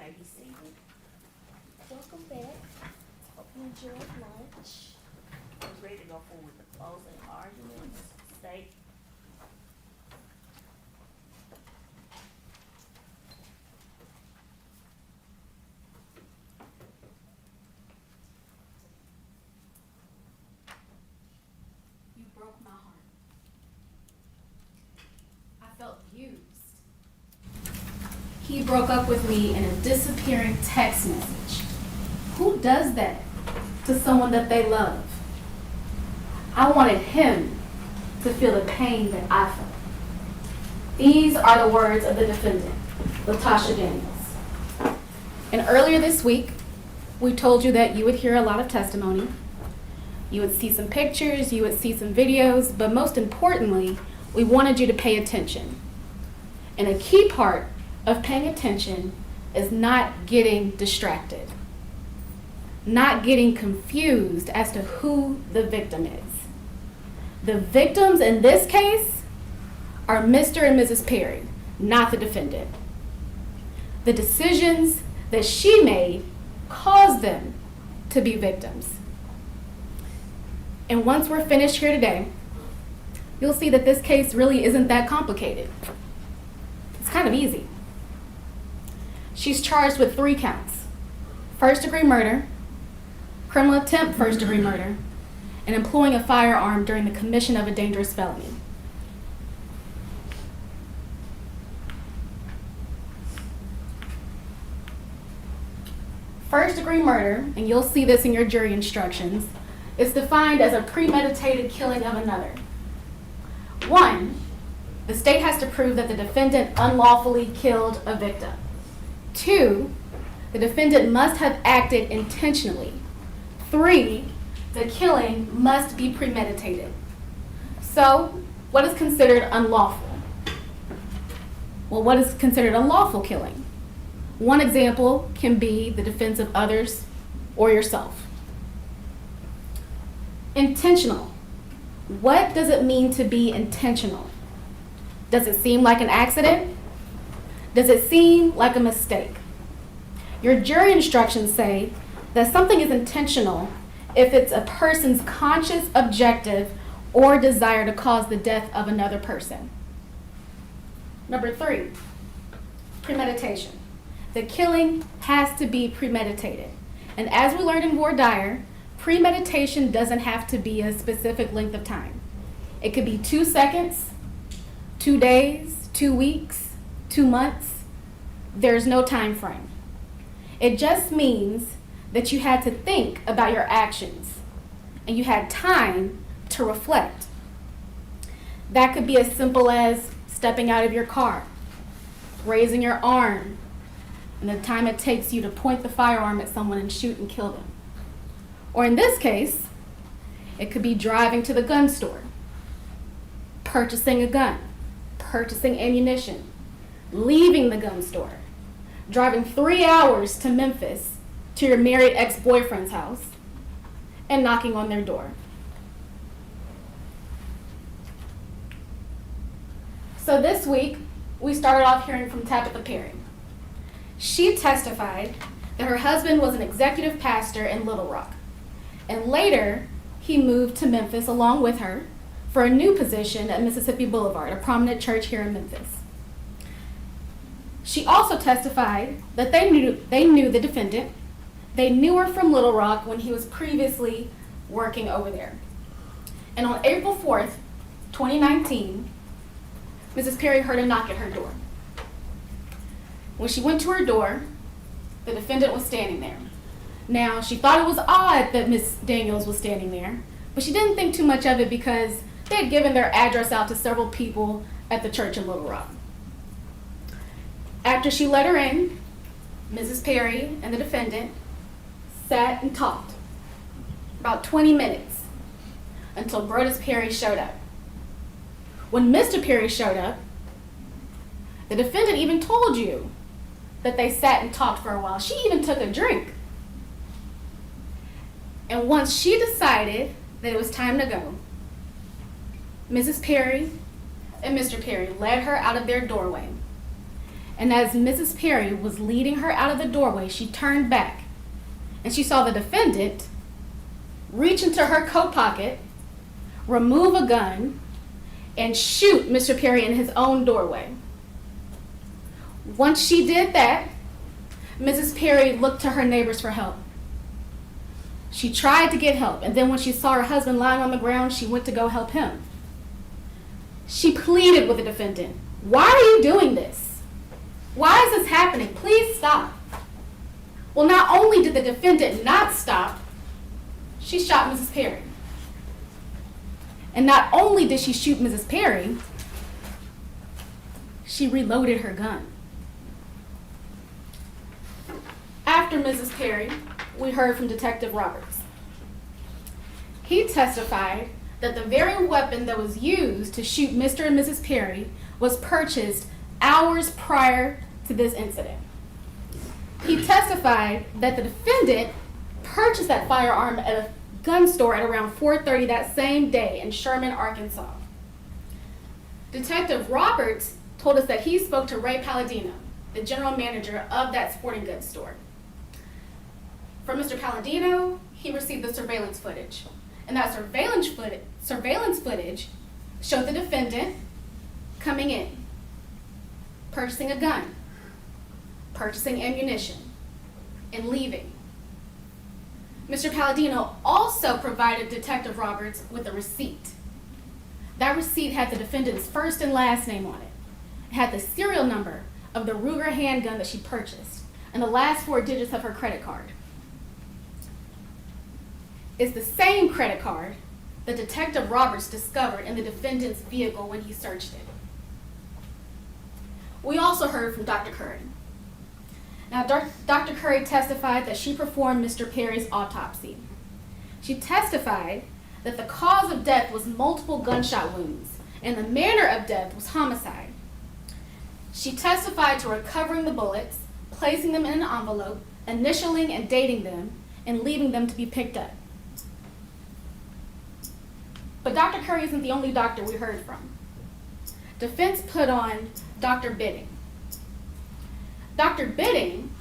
may be seated. Welcome back. Hope you enjoyed lunch. I was ready to go forward with the closing arguments. State. You broke my heart. I felt used. He broke up with me in a disappearing text message. Who does that to someone that they love? I wanted him to feel the pain that I felt. These are the words of the defendant, Latoshia Daniels. And earlier this week, we told you that you would hear a lot of testimony. You would see some pictures, you would see some videos, but most importantly, we wanted you to pay attention. And a key part of paying attention is not getting distracted, not getting confused as to who the victim is. The victims in this case are Mr. and Mrs. Perry, not the defendant. The decisions that she made caused them to be victims. And once we're finished here today, you'll see that this case really isn't that complicated. It's kind of easy. She's charged with 3 counts: first-degree murder, criminal attempt first-degree murder, and employing a firearm during the commission of a dangerous felony. First-degree murder, and you'll see this in your jury instructions, is defined as a premeditated killing of another. 1, the state has to prove that the defendant unlawfully killed a victim. 2, the defendant must have acted intentionally. 3, the killing must be premeditated. So, what is considered unlawful? Well, what is considered a lawful killing? One example can be the defense of others or yourself. Intentional. What does it mean to be intentional? Does it seem like an accident? Does it seem like a mistake? Your jury instructions say that something is intentional if it's a person's conscious objective or desire to cause the death of another person. Number 3, premeditation. The killing has to be premeditated. And as we learned in voir dire, premeditation doesn't have to be a specific length of time. It could be 2 seconds, 2 days, 2 weeks, 2 months. There's no time frame. It just means that you had to think about your actions and you had time to reflect. That could be as simple as stepping out of your car, raising your arm, and the time it takes you to point the firearm at someone and shoot and kill them. Or in this case, it could be driving to the gun store, purchasing a gun, purchasing ammunition, leaving the gun store, driving 3 hours to Memphis to your married ex-boyfriend's house, and knocking on their door. So this week, we started off hearing from Tabitha Perry. She testified that her husband was an executive pastor in Little Rock, and later he moved to Memphis along with her for a new position at Mississippi Boulevard, a prominent church here in Memphis. She also testified that they knew the defendant. They knew her from Little Rock when he was previously working over there. And on April 4th, 2019, Mrs. Perry heard a knock at her door. When she went to her door, the defendant was standing there. Now, she thought it was odd that Ms. Daniels was standing there, but she didn't think too much of it because they had given their address out to several people at the church in Little Rock. After she let her in, Mrs. Perry and the defendant sat and talked about 20 minutes until Brodes Perry showed up. When Mr. Perry showed up, the defendant even told you that they sat and talked for a while. She even took a drink. And once she decided that it was time to go, Mrs. Perry and Mr. Perry led her out of their doorway And as Mrs. Perry was leading her out of the doorway, she turned back and she saw the defendant reach into her coat pocket, remove a gun, and shoot Mr. Perry in his own doorway. Once she did that, Mrs. Perry looked to her neighbors for help. She tried to get help, and then when she saw her husband lying on the ground, she went to go help him. She pleaded with the defendant, "Why are you doing this? Why is this happening? Please stop." Well, not only did the defendant not stop, she shot Mrs. Perry. And not only did she shoot Mrs. Perry, she reloaded her gun. After Mrs. Perry, we heard from Detective Roberts. He testified that the very weapon that was used to shoot Mr. and Mrs. Perry was purchased hours prior to this incident. He testified that the defendant purchased that firearm at a gun store at around 4:30 that same day in Sherman, Arkansas. Detective Roberts told us that he spoke to Ray Palladino, the general manager of that sporting goods store. From Mr. Palladino, he received the surveillance footage. And that surveillance footage showed the defendant coming in, purchasing a gun, purchasing ammunition, and leaving. Mr. Palladino also provided Detective Roberts with a receipt. That receipt had the defendant's first and last name on it. It had the serial number of the Ruger handgun that she purchased and the last 4 digits of her credit card. It's the same credit card that Detective Roberts discovered in the defendant's vehicle when he searched it. We also heard from Dr. Curry. Now, Dr. Curry testified that she performed Mr. Perry's autopsy. She testified that the cause of death was multiple gunshot wounds, and the manner of death was homicide. She testified to recovering the bullets, placing them in an envelope, initialing and dating them, and leaving them to be picked up. But Dr. Curry isn't the only doctor we heard from. Defense put on Dr. Bidding. Dr. Bidding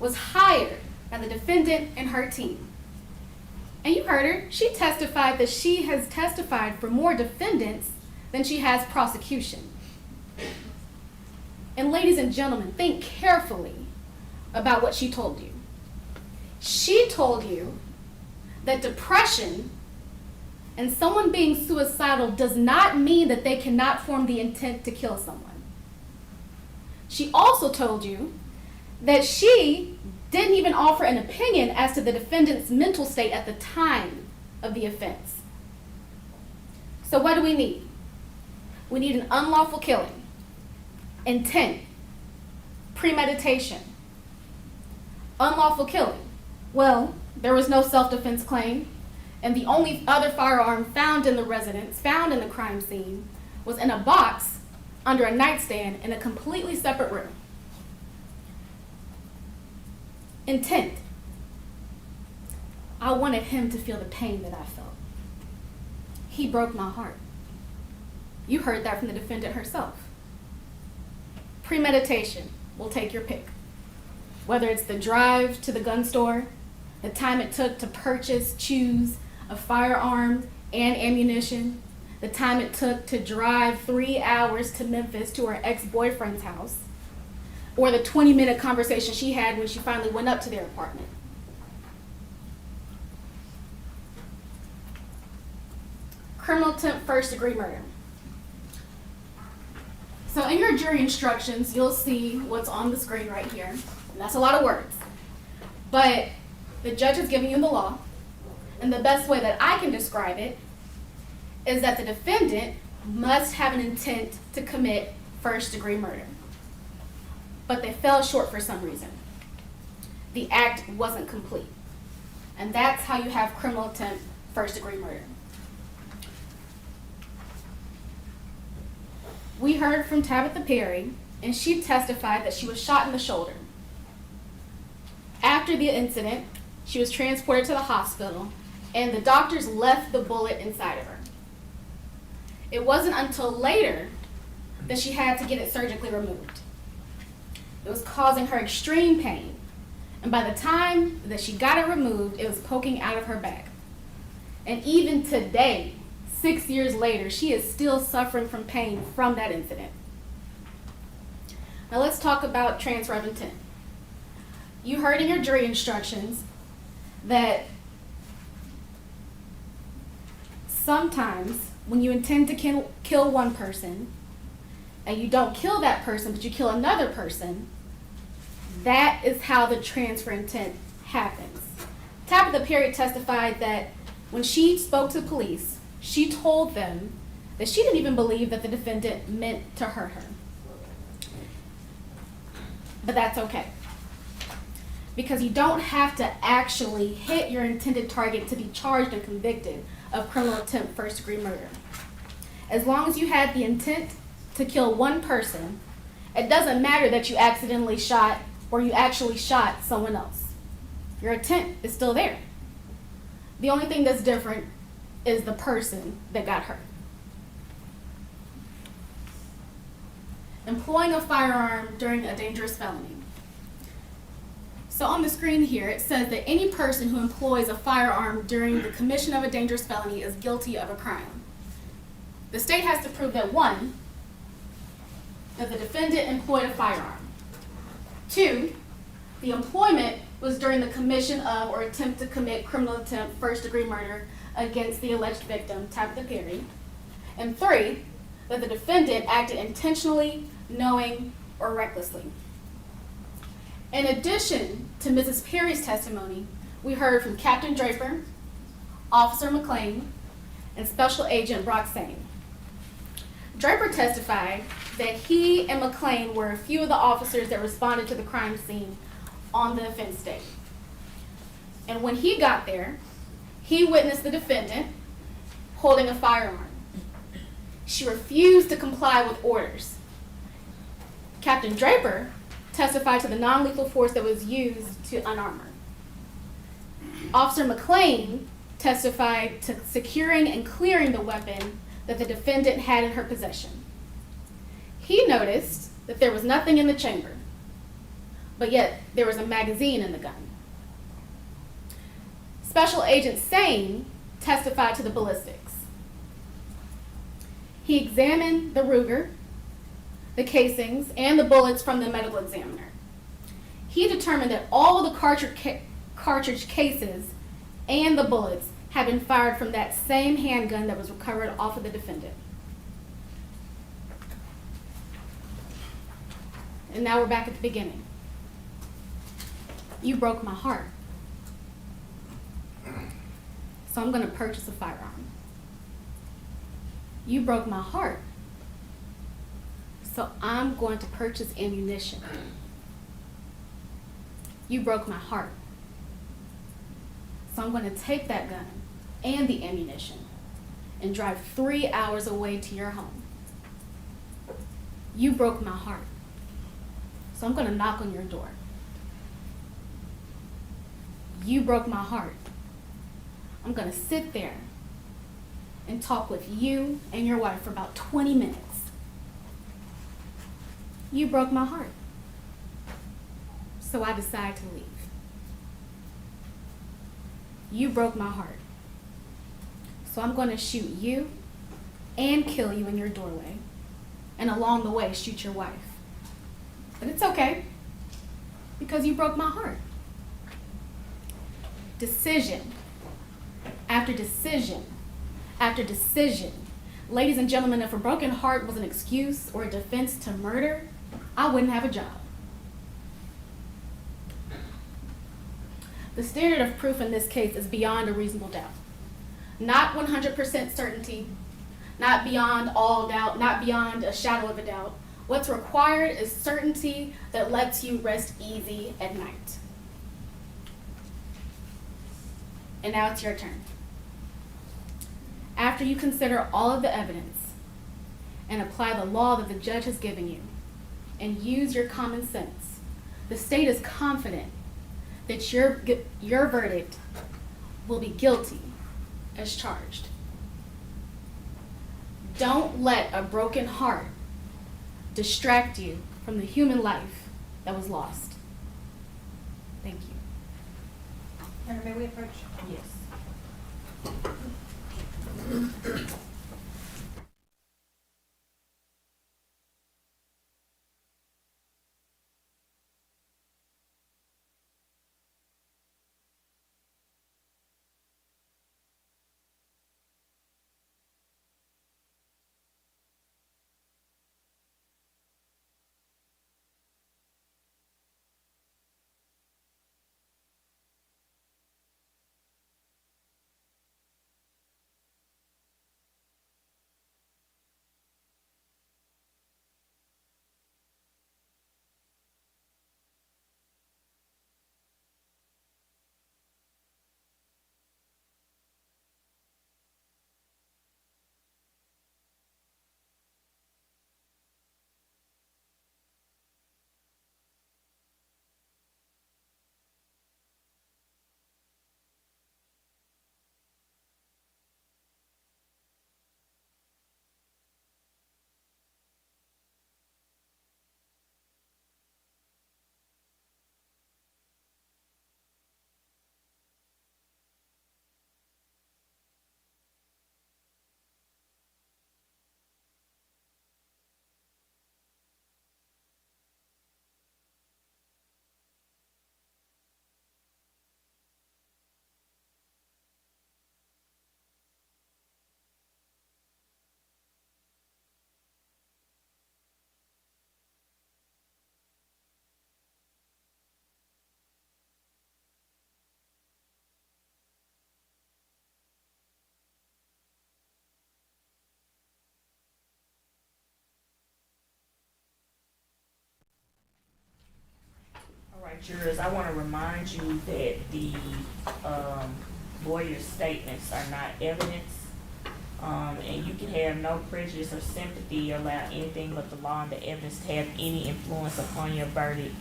was hired by the defendant and her team. And you heard her, she testified that she has testified for more defendants than she has prosecution. And ladies and gentlemen, think carefully about what she told you. She told you that depression and someone being suicidal does not mean that they cannot form the intent to kill someone. She also told you that she didn't even offer an opinion as to the defendant's mental state at the time of the offense. So what do we need? We need an unlawful killing, intent, premeditation. Unlawful killing. Well, there was no self-defense claim, and the only other firearm found in the residence, found in the crime scene, was in a box under a nightstand in a completely separate room. Intent. I wanted him to feel the pain that I felt. He broke my heart. You heard that from the defendant herself. Premeditation. We'll take your pick. Whether it's the drive to the gun store, the time it took to purchase, choose a firearm and ammunition, the time it took to drive 3 hours to Memphis to her ex-boyfriend's house, or the 20-minute conversation she had when she finally went up to their apartment. Criminal attempt first-degree murder. So in your jury instructions, you'll see what's on the screen right here. And that's a lot of words. But the judge is giving you the law, and the best way that I can describe it is that the defendant must have an intent to commit first-degree murder. But they fell short for some reason. The act wasn't complete. And that's how you have criminal attempt first-degree murder. We heard from Tabitha Perry, and she testified that she was shot in the shoulder. After the incident, she was transported to the hospital, and the doctors left the bullet inside of her. It wasn't until later that she had to get it surgically removed. It was causing her extreme pain. And by the time that she got it removed, it was poking out of her back. And even today, 6 years later, she is still suffering from pain from that incident. Now let's talk about transfer of intent. You heard in your jury instructions that sometimes when you intend to kill one person and you don't kill that person but you kill another person, that is how the transfer intent happens. Tabitha Perry testified that when she spoke to police, she told them that she didn't even believe that the defendant meant to hurt her. But that's okay, because you don't have to actually hit your intended target to be charged and convicted of criminal attempt first-degree murder. As long as you had the intent to kill one person, it doesn't matter that you accidentally shot or you actually shot someone else. Your intent is still there. The only thing that's different is the person that got hurt. Employing a firearm during a dangerous felony. So on the screen here, it says that any person who employs a firearm during the commission of a dangerous felony is guilty of a crime. The state has to prove that 1, that the defendant employed a firearm. 2, the employment was during the commission of or attempt to commit criminal attempt first-degree murder against the alleged victim, Tabitha Perry. And 3, that the defendant acted intentionally, knowing, or recklessly. In addition to Mrs. Perry's testimony, we heard from Captain Draper, Officer McLean, and Special Agent Broxane. Draper testified that he and McLean were a few of the officers that responded to the crime scene on the offense day. And when he got there, he witnessed the defendant holding a firearm. She refused to comply with orders. Captain Draper testified to the non-lethal force that was used to unarm her. Officer McLean testified to securing and clearing the weapon that the defendant had in her possession. He noticed that there was nothing in the chamber, but yet there was a magazine in the gun. Special Agent Sane testified to the ballistics. He examined the Ruger, the casings, and the bullets from the medical examiner. He determined that all the cartridge cases and the bullets had been fired from that same handgun that was recovered off of the defendant. And now we're back at the beginning. You broke my heart. So I'm going to purchase a firearm. You broke my heart. So I'm going to purchase ammunition. You broke my heart. So I'm going to take that gun and the ammunition and drive 3 hours away to your home. You broke my heart. So I'm going to knock on your door. You broke my heart. I'm going to sit there and talk with you and your wife for about 20 minutes. You broke my heart. So I decided to leave. You broke my heart. So I'm going to shoot you and kill you in your doorway, and along the way shoot your wife. But it's okay, because you broke my heart. Decision after decision after decision. Ladies and gentlemen, if a broken heart was an excuse or a defense to murder, I wouldn't have a job. The standard of proof in this case is beyond a reasonable doubt. Not 100% certainty, not beyond all doubt, not beyond a shadow of a doubt. What's required is certainty that lets you rest easy at night. And now it's your turn. After you consider all of the evidence and apply the law that the judge has given you and use your common sense, the state is confident that your verdict will be guilty as charged. Don't let a broken heart distract you from the human life that was lost. Thank you. And may we approach? Yes. All right, jurors, I want to remind you that the lawyer's statements are not evidence. And you can have no prejudice or sympathy or allow anything but the law and the evidence to have any influence upon your verdict.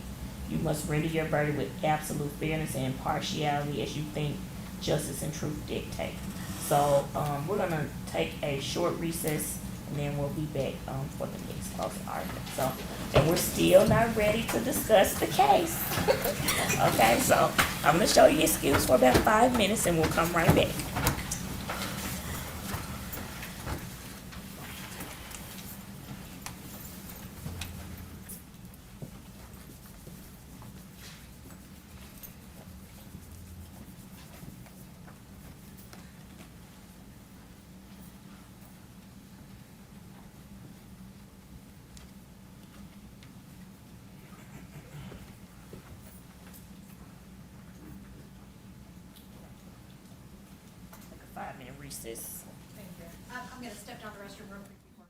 You must render your verdict with absolute fairness and impartiality as you think justice and truth dictate. So we're going to take a short recess and then we'll be back for the next closing argument. So, and we're still not ready to discuss the case. Okay, so I'm going to show you excuse for about 5 minutes and we'll come right back. Like a 5-minute recess. Thank you. I'm gonna step down the restroom real quick before.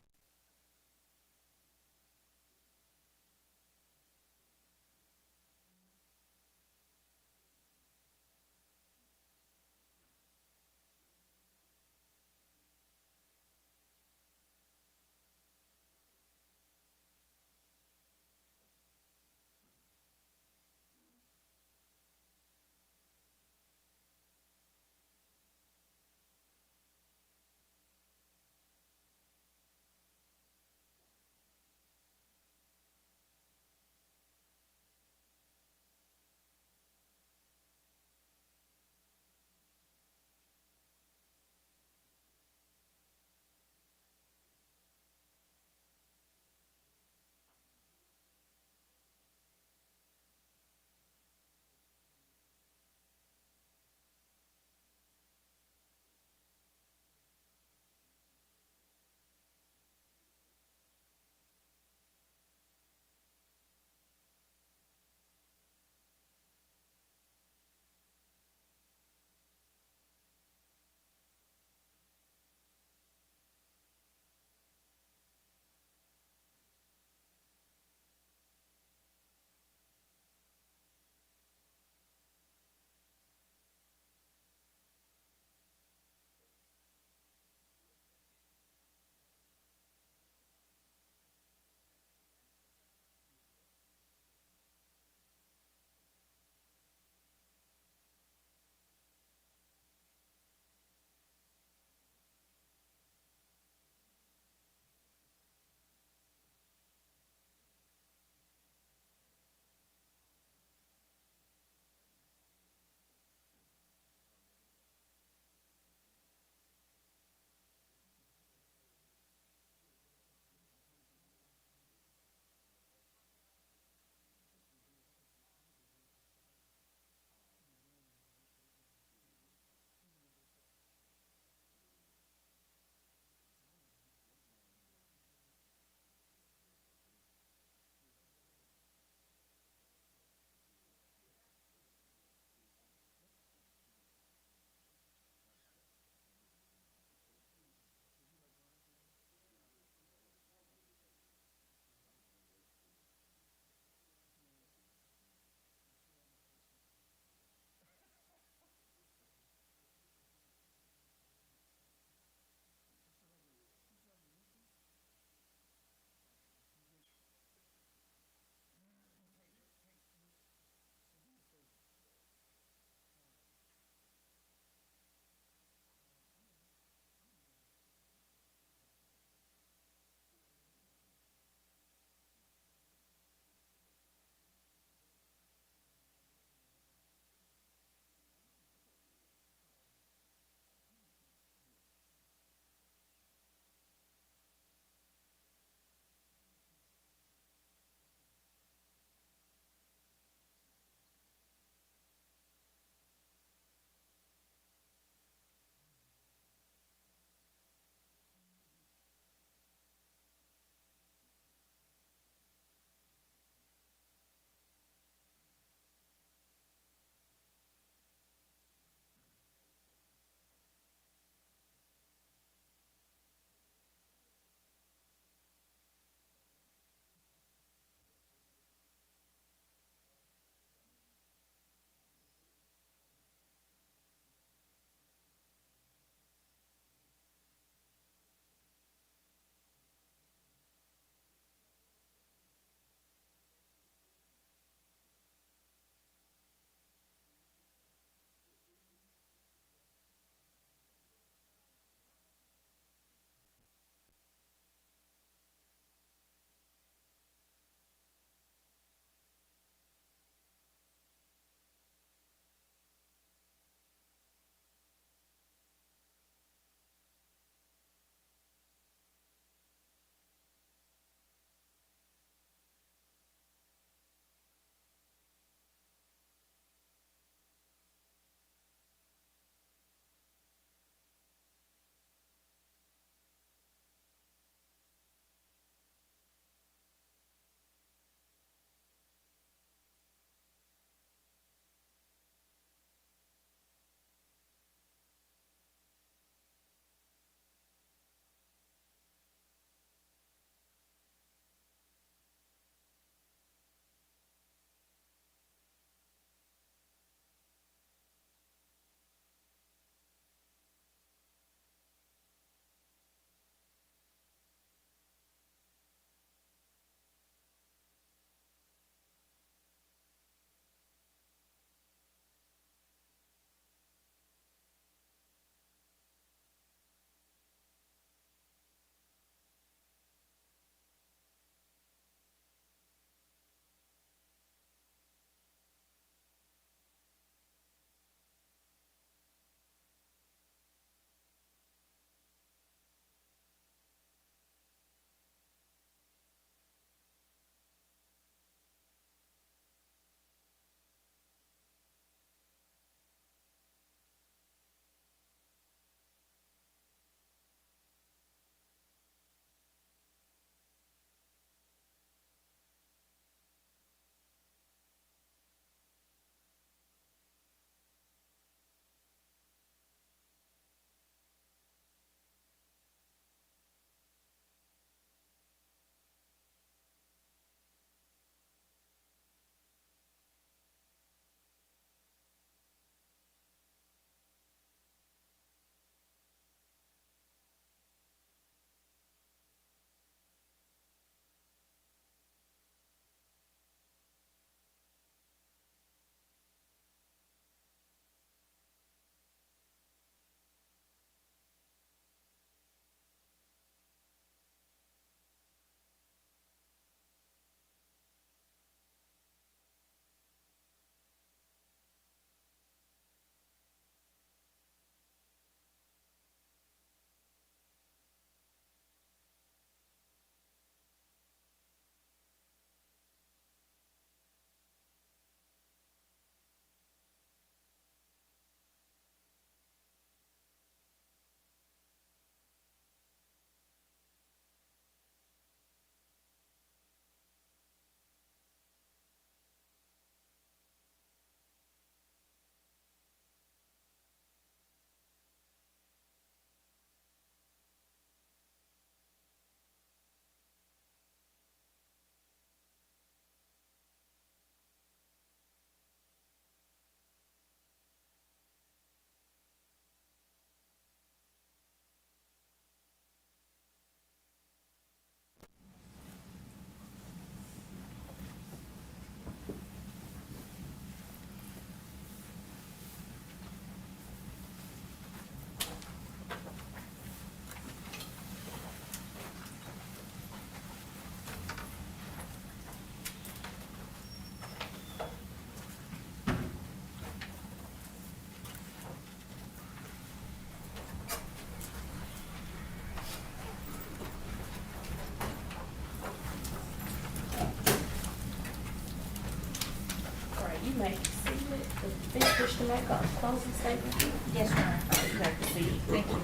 You may see it. The fifth wish to make a closing statement. Yes, Your Honor. You may proceed. Thank you.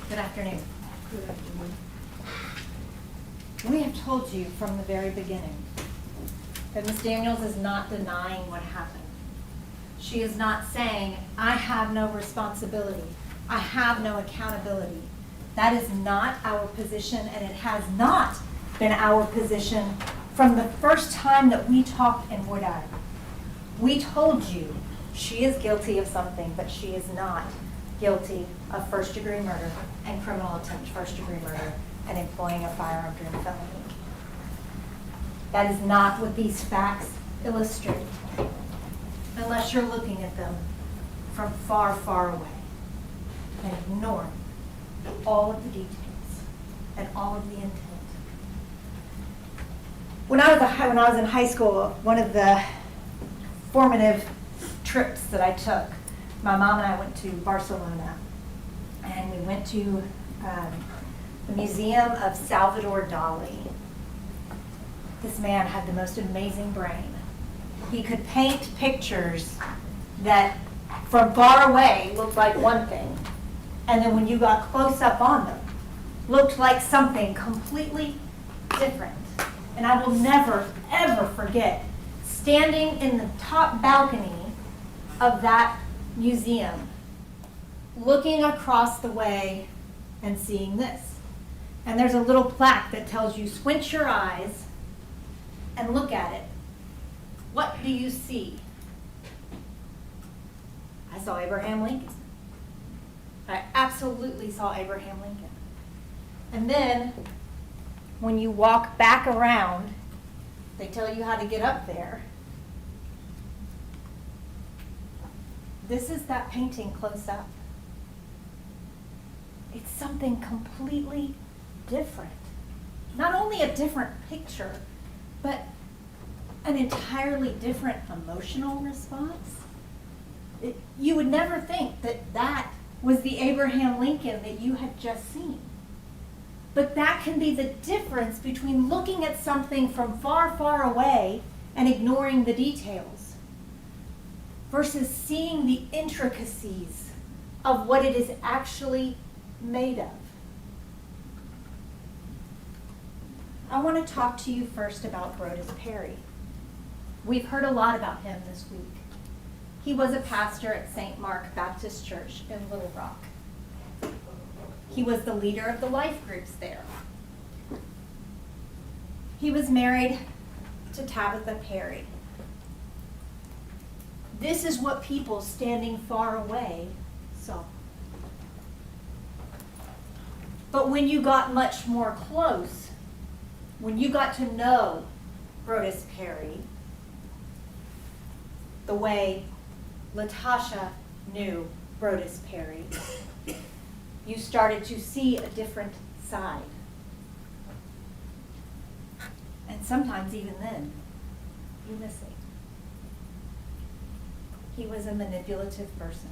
Good afternoon. Good afternoon. We have told you from the very beginning that Ms. Daniels is not denying what happened. She is not saying, I have no responsibility. I have no accountability. That is not our position, and it has not been our position from the first time that we talked in Woodard. We told you she is guilty of something, but she is not guilty of first-degree murder and criminal attempt first-degree murder and employing a firearm during felony. That is not what these facts illustrate, unless you're looking at them from far, far away and ignoring all of the details and all of the intent. When I was in high school, one of the formative trips that I took, my mom and I went to Barcelona, and we went to the Museum of Salvador Dali. This man had the most amazing brain. He could paint pictures that from far away looked like one thing, and then when you got close up on them, looked like something completely different. And I will never, ever forget standing in the top balcony of that museum, looking across the way and seeing this. And there's a little plaque that tells you, squint your eyes and look at it. What do you see? I saw Abraham Lincoln. I absolutely saw Abraham Lincoln. And then, when you walk back around, they tell you how to get up there. This is that painting close up. It's something completely different. Not only a different picture, but an entirely different emotional response. You would never think that that was the Abraham Lincoln that you had just seen. But that can be the difference between looking at something from far, far away and ignoring the details versus seeing the intricacies of what it is actually made of. I want to talk to you first about Brodes Perry. We've heard a lot about him this week. He was a pastor at St. Mark Baptist Church in Little Rock. He was the leader of the life groups there. He was married to Tabitha Perry. This is what people standing far away saw. But when you got much more close, when you got to know Brodes Perry the way Latoshia knew Brodes Perry, you started to see a different side. And sometimes even then, you miss it. He was a manipulative person.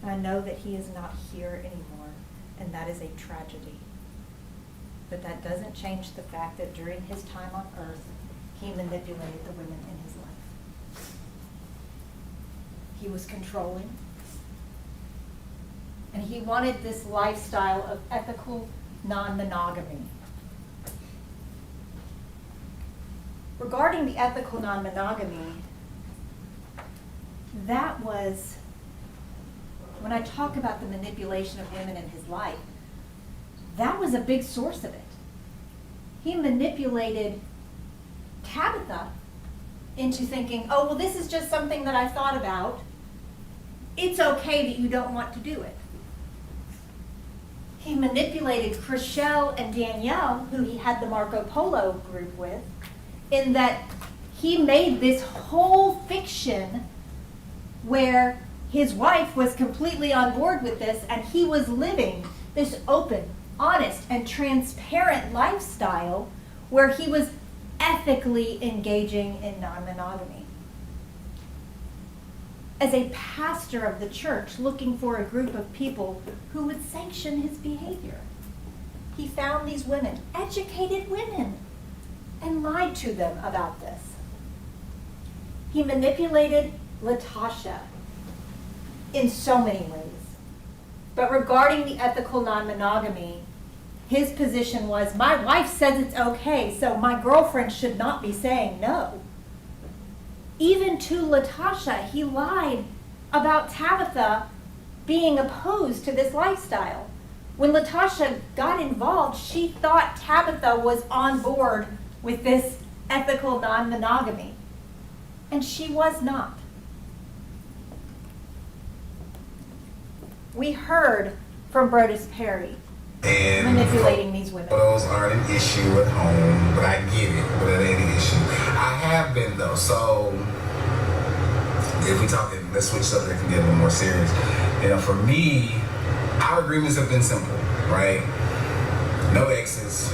I know that he is not here anymore, and that is a tragedy. But that doesn't change the fact that during his time on earth, he manipulated the women in his life. He was controlling. And he wanted this lifestyle of ethical non-monogamy. Regarding the ethical non-monogamy, that was, when I talk about the manipulation of women in his life, that was a big source of it. He manipulated Tabitha into thinking, oh, well, this is just something that I thought about. It's okay that you don't want to do it. He manipulated Chriselle and Danielle, who he had the Marco Polo group with, in that he made this whole fiction where his wife was completely on board with this, and he was living this open, honest, and transparent lifestyle where he was ethically engaging in non-monogamy. As a pastor of the church looking for a group of people who would sanction his behavior, he found these women, educated women, and lied to them about this. He manipulated Latosha in so many ways. But regarding the ethical non-monogamy, his position was, my wife says it's okay, so my girlfriend should not be saying no. Even to Latosha, he lied about Tabitha being opposed to this lifestyle. When Latosha got involved, she thought Tabitha was on board with this ethical non-monogamy, and she was not. We heard from Brodes Perry And manipulating these women. Those aren't an issue at home, but I get it, but it ain't an issue. I have been though, so if we talking, let's switch subject and get a little more serious. You know, for me, our agreements have been simple, right? No exes,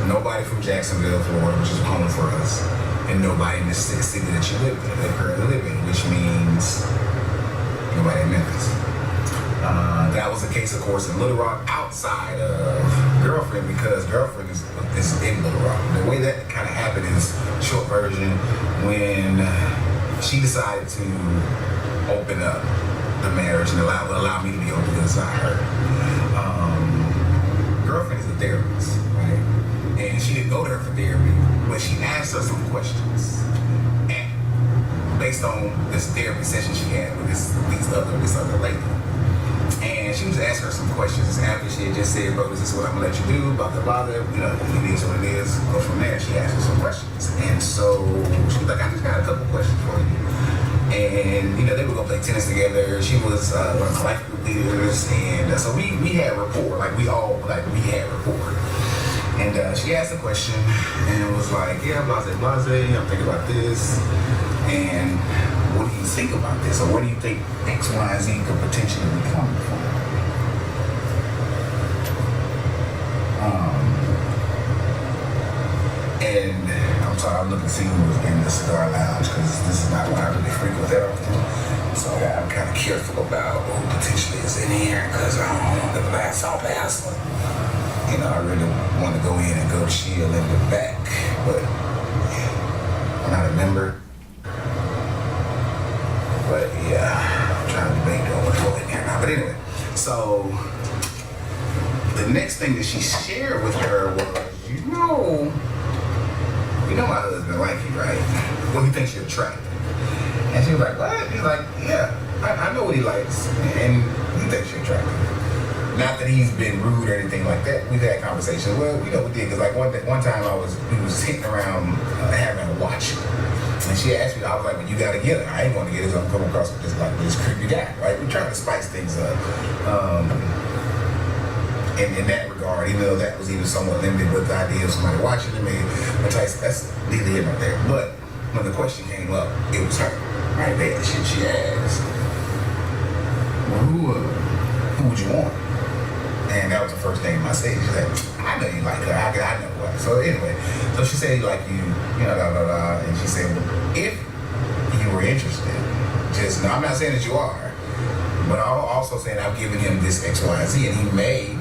nobody from Jacksonville, Florida, which is home for us, and nobody in the city that you live in, that currently live in, which means nobody in Memphis. That was the case, of course, in Little Rock, outside of Girlfriend, because Girlfriend is in Little Rock. The way that kind of happened is, short version, when she decided to open up the marriage and allow me to be open inside her. Girlfriend is a therapist, right? And she didn't go to her for therapy, but she asked her some questions. And based on this therapy session she had with this other lady. And she was asking her some questions after she had just said, bro, this is what I'm gonna let you do, blah, blah, blah, you know, it is what it is. Go from there, she asked her some questions. And so she was like, I just got a couple questions for you. And, you know, they were gonna play tennis together. She was one of the life group leaders. And so we had rapport, we had rapport. And she asked a question and was like, yeah, blase, I'm thinking about this. And what do you think about this? Or what do you think X, Y, and Z could potentially be coming from? And I'm sorry, I'm looking to see who was in the cigar lounge because this is not what I really frequent that often. So I'm kind of careful about who potentially is in here because I don't want the blast off ass. You know, I really want to go in and go chill in the back, but I'm not a member. But yeah, I'm trying to debate on what's going in there now. But anyway, so the next thing that she shared with her was, you know my husband like you, right? Well, he thinks you're attractive. And she was like, what? He's like, yeah, I know what he likes, and he thinks you're attractive. Not that he's been rude or anything like that. We've had conversations. Well, we did, because one time we was hitting around having a watch. And she asked me, I was like, well, you gotta get it. I ain't gonna get it, so I'm coming across with this creepy guy, right? We're trying to spice things up. In that regard, even though that was even somewhat limited with the idea of somebody watching me, that's neither here nor there. But when the question came up, it was her, right there. She asked, well, who would you want? And that was the first thing I said. She said, I know you like her. How could I know what? So anyway, so she said, like you know, blah, blah, blah. And she said, well, if you were interested, just, now I'm not saying that you are, but I'm also saying I've given him this X, Y, and Z, and he may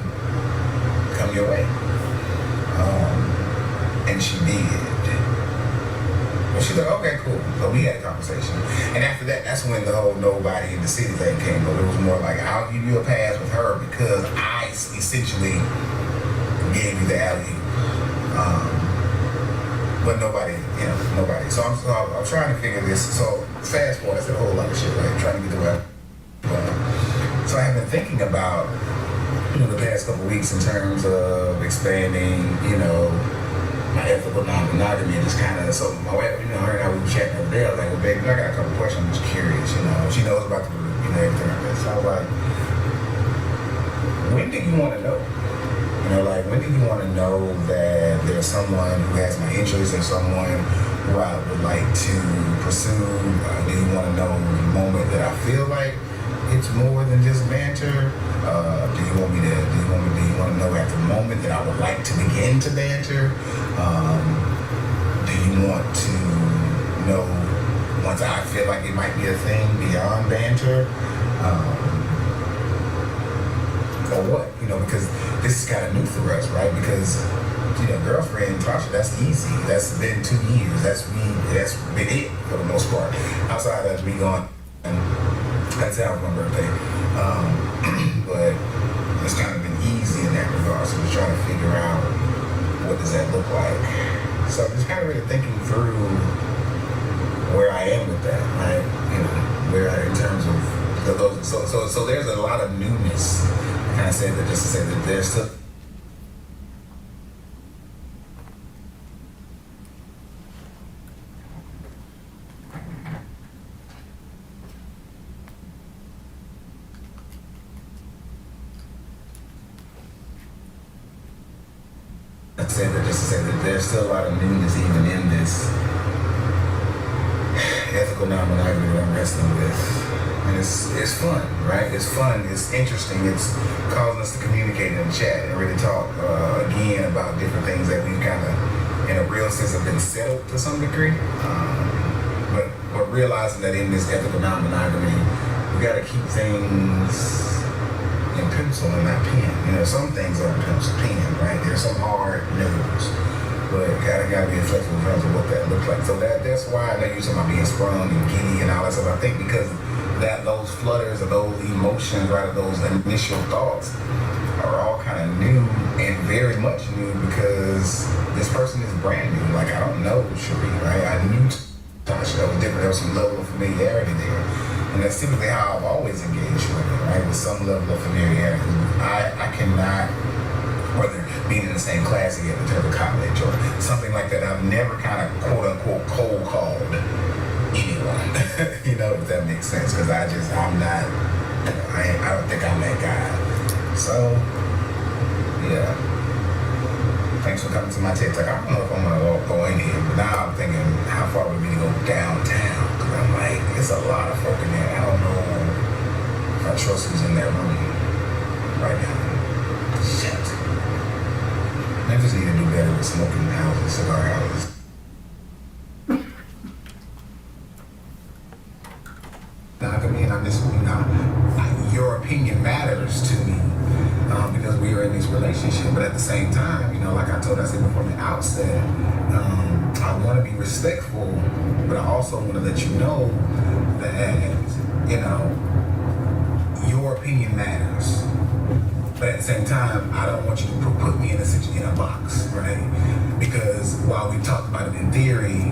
come your way. And she did. But she's like, okay, cool. So we had a conversation. And after that, that's when the whole nobody in the city thing came. But it was more like, I'll give you a pass with her because I essentially gave you the alley. But nobody. So I'm trying to figure this. So fast forward, that's a whole lot of shit, right? Trying to get the web. So I have been thinking about, the past couple weeks in terms of expanding, my ethical non-monogamy, and just kind of, so my wife, her and I, we were chatting over there. I was like, well, baby, I got a couple questions. I'm just curious, She knows about the, everything like that. So I was like, when do you want to know? When do you want to know that there's someone who has my interest or someone who I would like to pursue? Do you want to know the moment that I feel like it's more than just banter? Do you want to know at the moment that I would like to begin to banter? Do you want to know once I feel like it might be a thing beyond banter? Or what? Because this is kind of new for us, right? Because girlfriend, Tasha, that's easy. That's been 2 years. That's been it for the most part. Outside of me going, that's out my birthday. But it's kind of been easy in that regard. So we're trying to figure out what does that look like. So I'm just kind of really thinking through where I am with that, right? Where I, in terms of those. So there's a lot of newness. I kind of say that just to say that there's still. Just to say that there's still a lot of newness even in this ethical non-monogamy that I'm wrestling with. And it's fun, right? It's fun, it's interesting, it's causing us to communicate and chat and really talk again about different things that we've kind of, in a real sense, have been settled to some degree. But realizing that in this ethical non-monogamy, we got to keep things in pencil and not pen. Some things are pencil, pen, right? There's some hard no's, but gotta be flexible in terms of what that looks like. So that's why I know you're talking about being sprung and giddy and all that stuff. I think because those flutters or those emotions, right, or those initial thoughts are all kind of new and very much new because this person is brand new. Like, I don't know Cherie, right? I knew Tasha. That was different. There was some level of familiarity there. And that's typically how I've always engaged women, right? With some level of familiarity. I cannot, whether being in the same class again in terms of college or something like that, I've never kind of quote unquote cold called anyone. If that makes sense. Because I'm not, I don't think I'm that guy. So, yeah. Thanks for coming to my TED Talk. I don't know if I'm gonna go in here, but now I'm thinking how far would we go downtown? Because I'm like, it's a lot of folk in there. I don't know if I trust who's in that room right now. Shit. Memphis need to do better with smoking houses, cigar houses. Now, I mean, I'm just, your opinion matters to me. Because we are in this relationship, but at the same time, like I said from the outset, I want to be respectful, but I also want to let you know that, your opinion matters. But at the same time, I don't want you to put me in a box, right? Because while we talked about it in theory,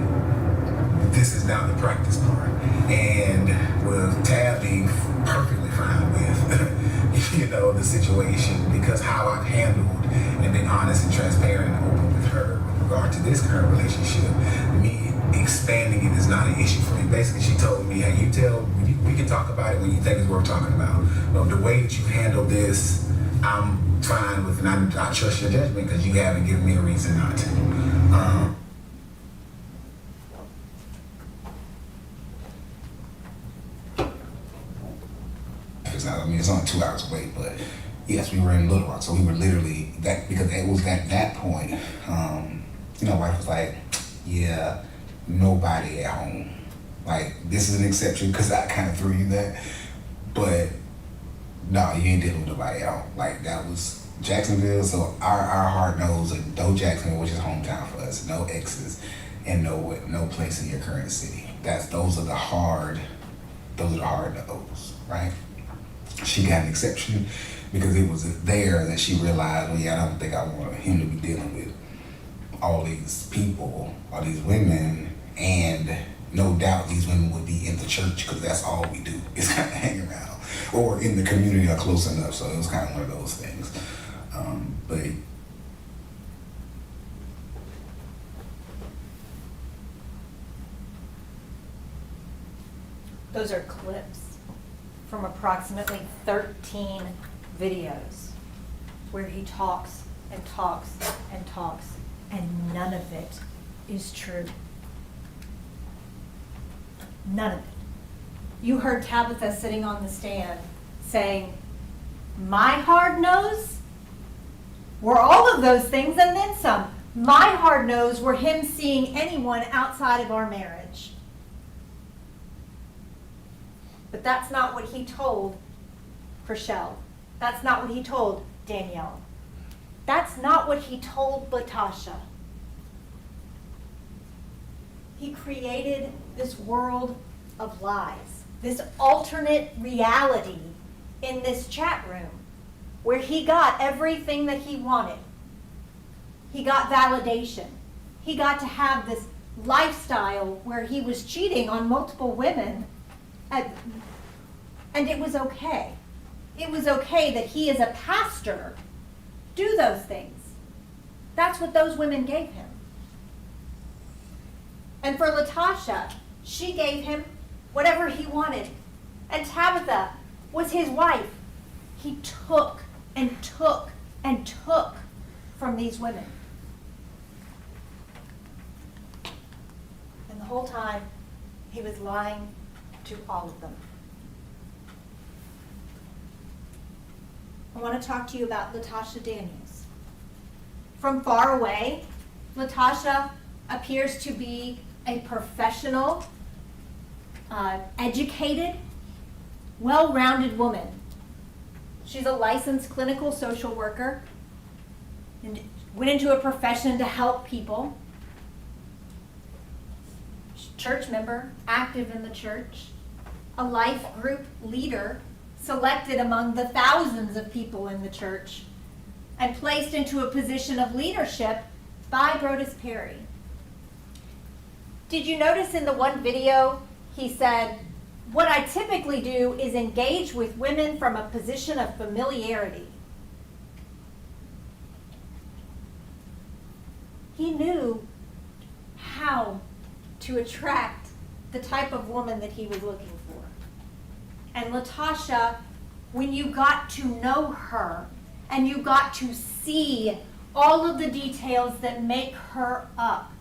this is now the practice part. And with Tab being perfectly fine with the situation, because how I've handled and been honest and transparent and open with her with regard to this current relationship, me expanding it is not an issue for me. Basically, she told me, hey, we can talk about it when you think it's worth talking about. But the way that you handle this, I'm fine with, and I trust your judgment because you haven't given me a reason not to. It's only 2 hours away, but yes, we were in Little Rock, so we were literally that, because it was at that point, wife was like, yeah, nobody at home. Like, this is an exception because I kind of threw you that, but no, you ain't dealing with nobody at home. Like, that was Jacksonville, so our hard nose, no Jacksonville, which is hometown for us, no exes, and no place in your current city. Those are the hard no's, right? She got an exception because it was there that she realized, well, yeah, I don't think I want him to be dealing with all these people, all these women, and no doubt these women would be in the church because that's all we do is kind of hang around, or in the community or close enough. So it was kind of one of those things. But those are clips from approximately 13 videos where he talks and talks and talks, and none of it is true. None of it. You heard Tabitha sitting on the stand saying, my hard nose were all of those things and then some. My hard nose were him seeing anyone outside of our marriage. But that's not what he told Chriselle. That's not what he told Danielle. That's not what he told Latasha. He created this world of lies, this alternate reality in this chat room where he got everything that he wanted. He got validation. He got to have this lifestyle where he was cheating on multiple women, and it was okay. It was okay that he, as a pastor, do those things. That's what those women gave him. And for Latasha, she gave him whatever he wanted. And Tabitha was his wife. He took and took and took from these women. And the whole time, he was lying to all of them. I want to talk to you about Latoshia Daniels. From far away, Latasha appears to be a professional, educated, well-rounded woman. She's a licensed clinical social worker and went into a profession to help people. Church member, active in the church, a life group leader, selected among the thousands of people in the church, and placed into a position of leadership by Brodes Perry. Did you notice in the one video he said, "What I typically do is engage with women from a position of familiarity." He knew how to attract the type of woman that he was looking for. And Latasha, when you got to know her and you got to see all of the details that make her up,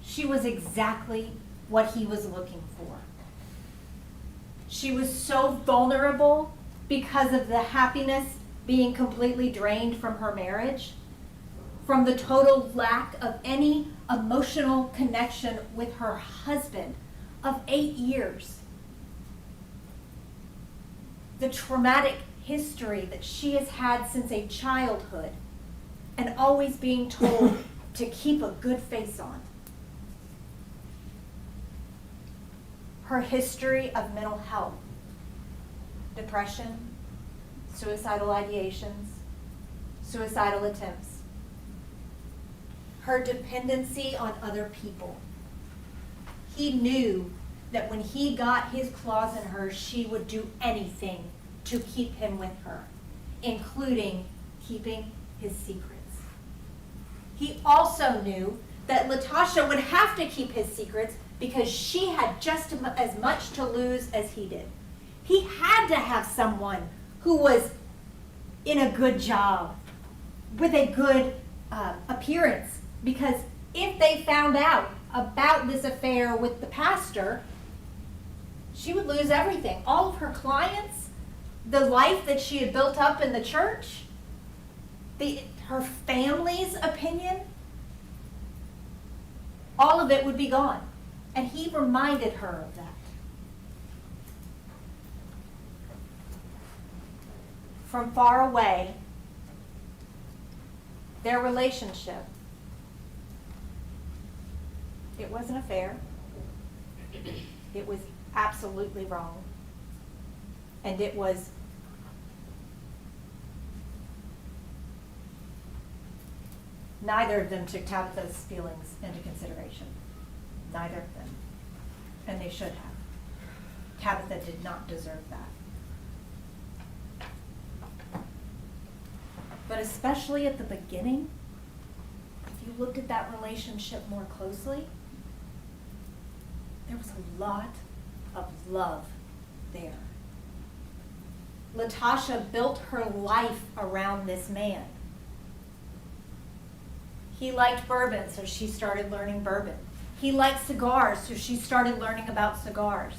she was exactly what he was looking for. She was so vulnerable because of the happiness being completely drained from her marriage, from the total lack of any emotional connection with her husband of 8 years. The traumatic history that she has had since a childhood, and always being told to keep a good face on. Her history of mental health, depression, suicidal ideations, suicidal attempts. Her dependency on other people. He knew that when he got his claws in her, she would do anything to keep him with her, including keeping his secrets. He also knew that Latasha would have to keep his secrets because she had just as much to lose as he did. He had to have someone who was in a good job, with a good appearance, because if they found out about this affair with the pastor, she would lose everything. All of her clients, the life that she had built up in the church, her family's opinion, all of it would be gone. And he reminded her of that. From far away, their relationship, it wasn't a fair. It was absolutely wrong. And it was neither of them took Tabitha's feelings into consideration. Neither of them. And they should have. Tabitha did not deserve that. But especially at the beginning, if you looked at that relationship more closely, there was a lot of love there. Latasha built her life around this man. He liked bourbon, so she started learning bourbon. He liked cigars, so she started learning about cigars.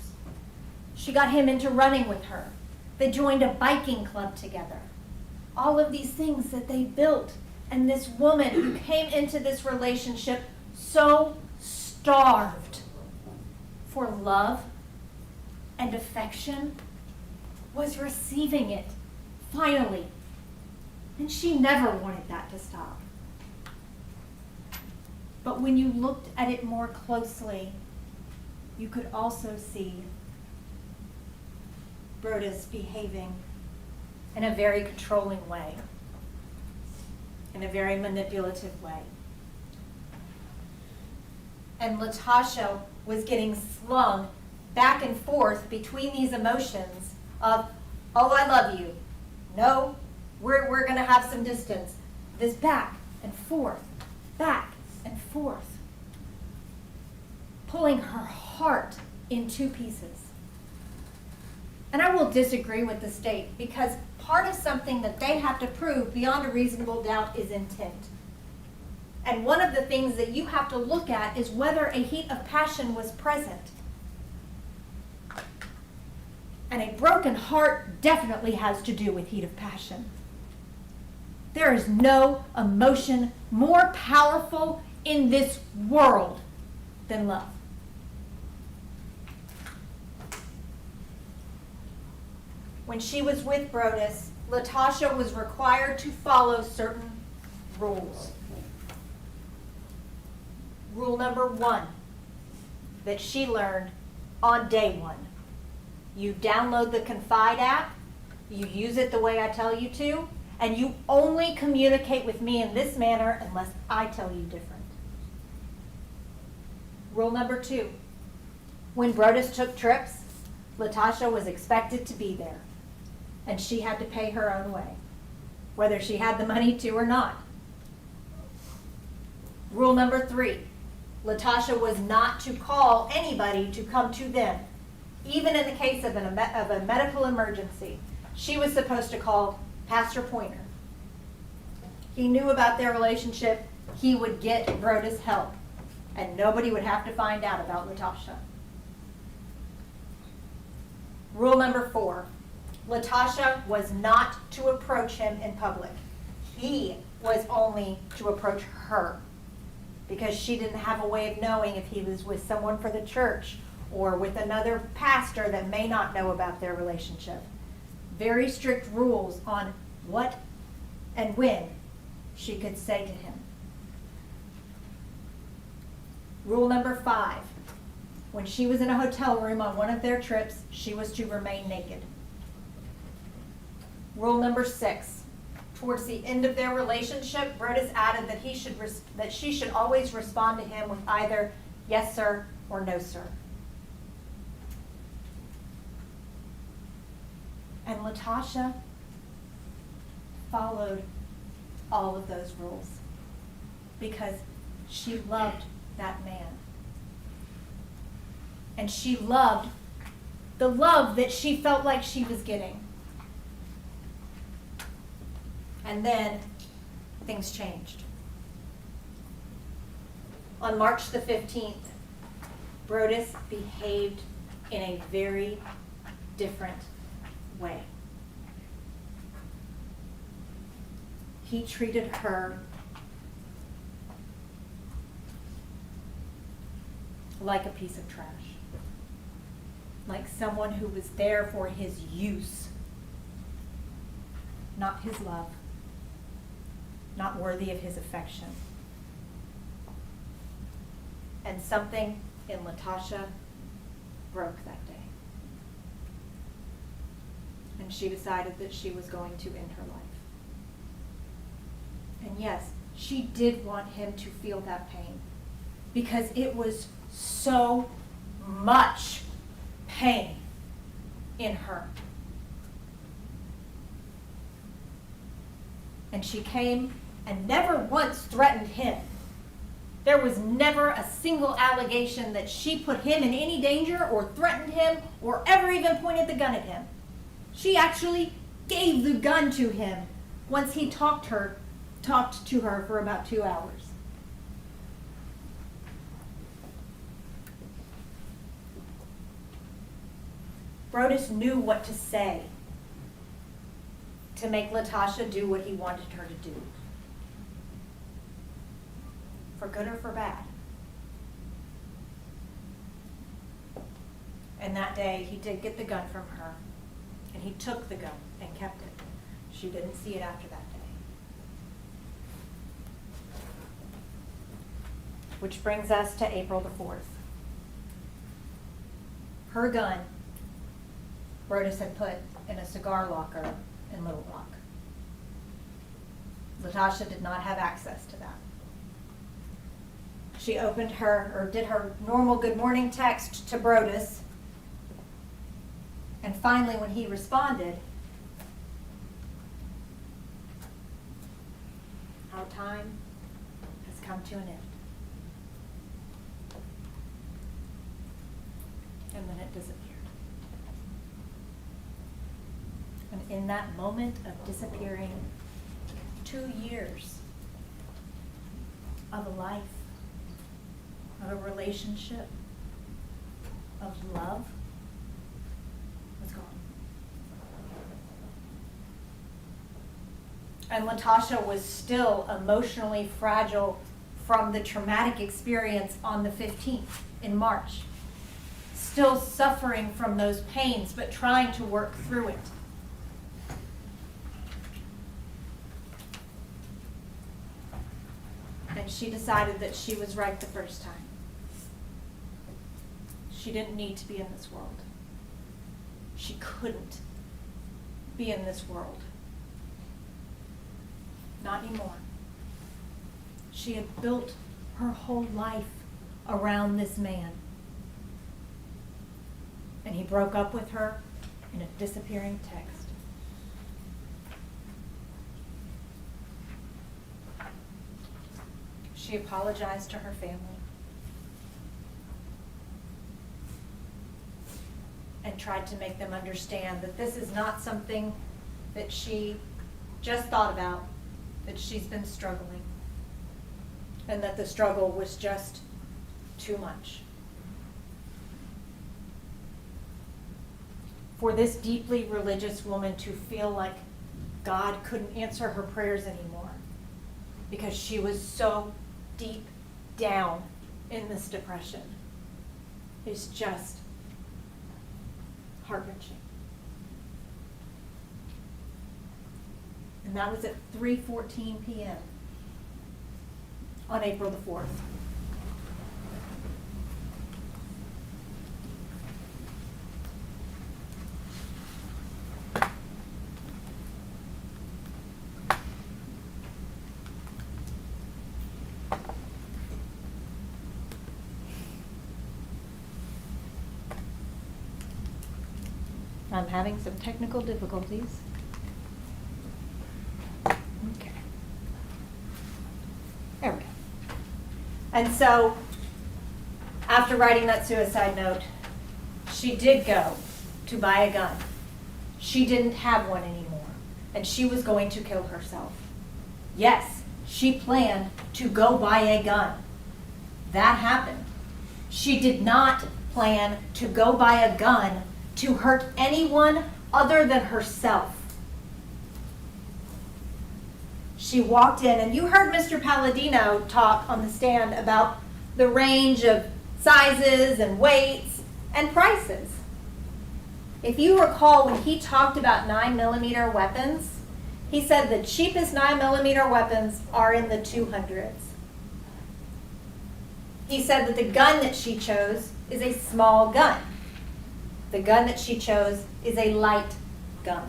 She got him into running with her. They joined a biking club together. All of these things that they built. And this woman who came into this relationship so starved for love and affection was receiving it, finally. And she never wanted that to stop. But when you looked at it more closely, you could also see Brodes behaving in a very controlling way, in a very manipulative way. And Latosha was getting slung back and forth between these emotions of, oh, I love you. No, we're going to have some distance. This back and forth, pulling her heart in two pieces. And I will disagree with the state, because part of something that they have to prove beyond a reasonable doubt is intent. And one of the things that you have to look at is whether a heat of passion was present. And a broken heart definitely has to do with heat of passion. There is no emotion more powerful in this world than love. When she was with Brodes, Latosha was required to follow certain rules. Rule number 1 that she learned on day 1. You download the Confide app, you use it the way I tell you to, and you only communicate with me in this manner unless I tell you different. Rule number 2, when Brodes took trips, Latosha was expected to be there, and she had to pay her own way, whether she had the money to or not. Rule number 3, Latosha was not to call anybody to come to them. Even in the case of a medical emergency, she was supposed to call Pastor Pointer. He knew about their relationship. He would get Brodes help, and nobody would have to find out about Latosha. Rule number 4, Latosha was not to approach him in public. He was only to approach her, because she didn't have a way of knowing if he was with someone for the church or with another pastor that may not know about their relationship. Very strict rules on what and when she could say to him. Rule number 5, when she was in a hotel room on one of their trips, she was to remain naked. Rule number 6, towards the end of their relationship, Brodes added that she should always respond to him with either yes, sir, or no, sir. And Latosha followed all of those rules because she loved that man. And she loved the love that she felt like she was getting. And then things changed. On March the 15th, Brodes behaved in a very different way. He treated her like a piece of trash, like someone who was there for his use, not his love, not worthy of his affection. And something in Latosha broke that day. And she decided that she was going to end her life. And yes, she did want him to feel that pain, because it was so much pain in her. And she came and never once threatened him. There was never a single allegation that she put him in any danger or threatened him or ever even pointed the gun at him. She actually gave the gun to him once he talked to her for about 2 hours. Brodes knew what to say to make Latosha do what he wanted her to do. For good or for bad. And that day, he did get the gun from her, and he took the gun and kept it. She didn't see it after that day. Which brings us to April the 4th. Her gun, Brodes had put in a cigar locker in Little Rock. Latoshia did not have access to that. She opened did her normal good morning text to Brodes. And finally, when he responded, our time has come to an end. And then it disappeared. And in that moment of disappearing, 2 years of a life, of a relationship, of love was gone. And Latoshia was still emotionally fragile from the traumatic experience on the 15th in March. Still suffering from those pains, but trying to work through it. And she decided that she was right the first time. She didn't need to be in this world. She couldn't be in this world. Not anymore. She had built her whole life around this man. And he broke up with her in a disappearing text. She apologized to her family and tried to make them understand that this is not something that she just thought about, that she's been struggling, and that the struggle was just too much. For this deeply religious woman to feel like God couldn't answer her prayers anymore because she was so deep down in this depression is just heart-wrenching. And that was at 3:14 p.m. on April the 4th. I'm having some technical difficulties. Okay. There we go. And so, after writing that suicide note, she did go to buy a gun. She didn't have one anymore, and she was going to kill herself. Yes, she planned to go buy a gun. That happened. She did not plan to go buy a gun to hurt anyone other than herself. She walked in, and you heard Mr. Palladino talk on the stand about the range of sizes and weights and prices. If you recall, when he talked about 9mm weapons, he said the cheapest 9mm weapons are in the 200s. He said that the gun that she chose is a small gun. The gun that she chose is a light gun.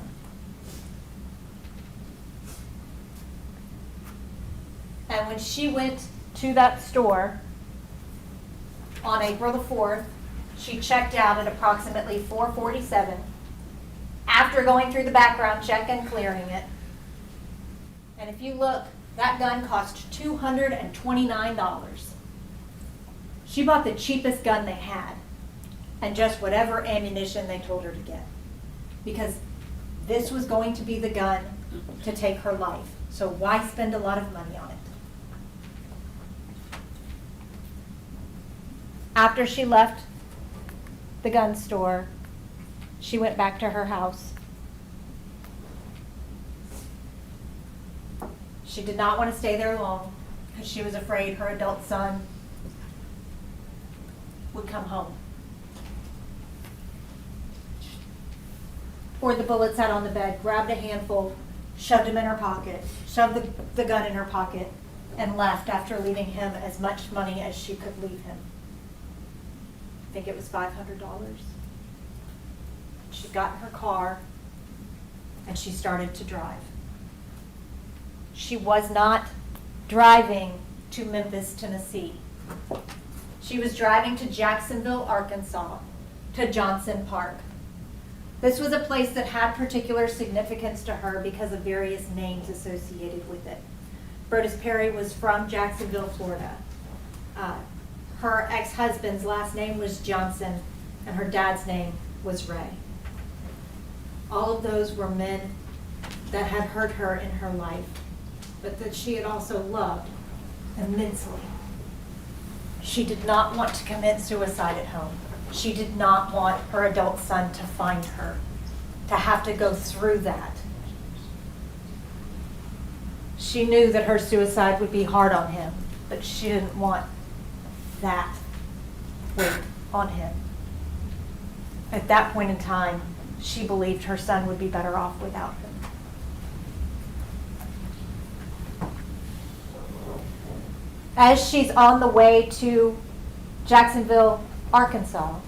And when she went to that store on April the 4th, she checked out at approximately 4:47 after going through the background check and clearing it. And if you look, that gun cost $229. She bought the cheapest gun they had, and just whatever ammunition they told her to get. Because this was going to be the gun to take her life. So why spend a lot of money on it? After she left the gun store, she went back to her house. She did not want to stay there long because she was afraid her adult son would come home. Poured the bullets out on the bed, grabbed a handful, shoved them in her pocket, shoved the gun in her pocket, and left after leaving him as much money as she could leave him. I think it was $500. She got in her car and she started to drive. She was not driving to Memphis, Tennessee. She was driving to Jacksonville, Arkansas, to Johnson Park. This was a place that had particular significance to her because of various names associated with it. Brodes Perry was from Jacksonville, Florida. Her ex-husband's last name was Johnson, and her dad's name was Ray. All of those were men that had hurt her in her life, but that she had also loved immensely. She did not want to commit suicide at home. She did not want her adult son to find her, to have to go through that. She knew that her suicide would be hard on him, but she didn't want that weight on him. At that point in time, she believed her son would be better off without him. As she's on the way to Jacksonville, Arkansas,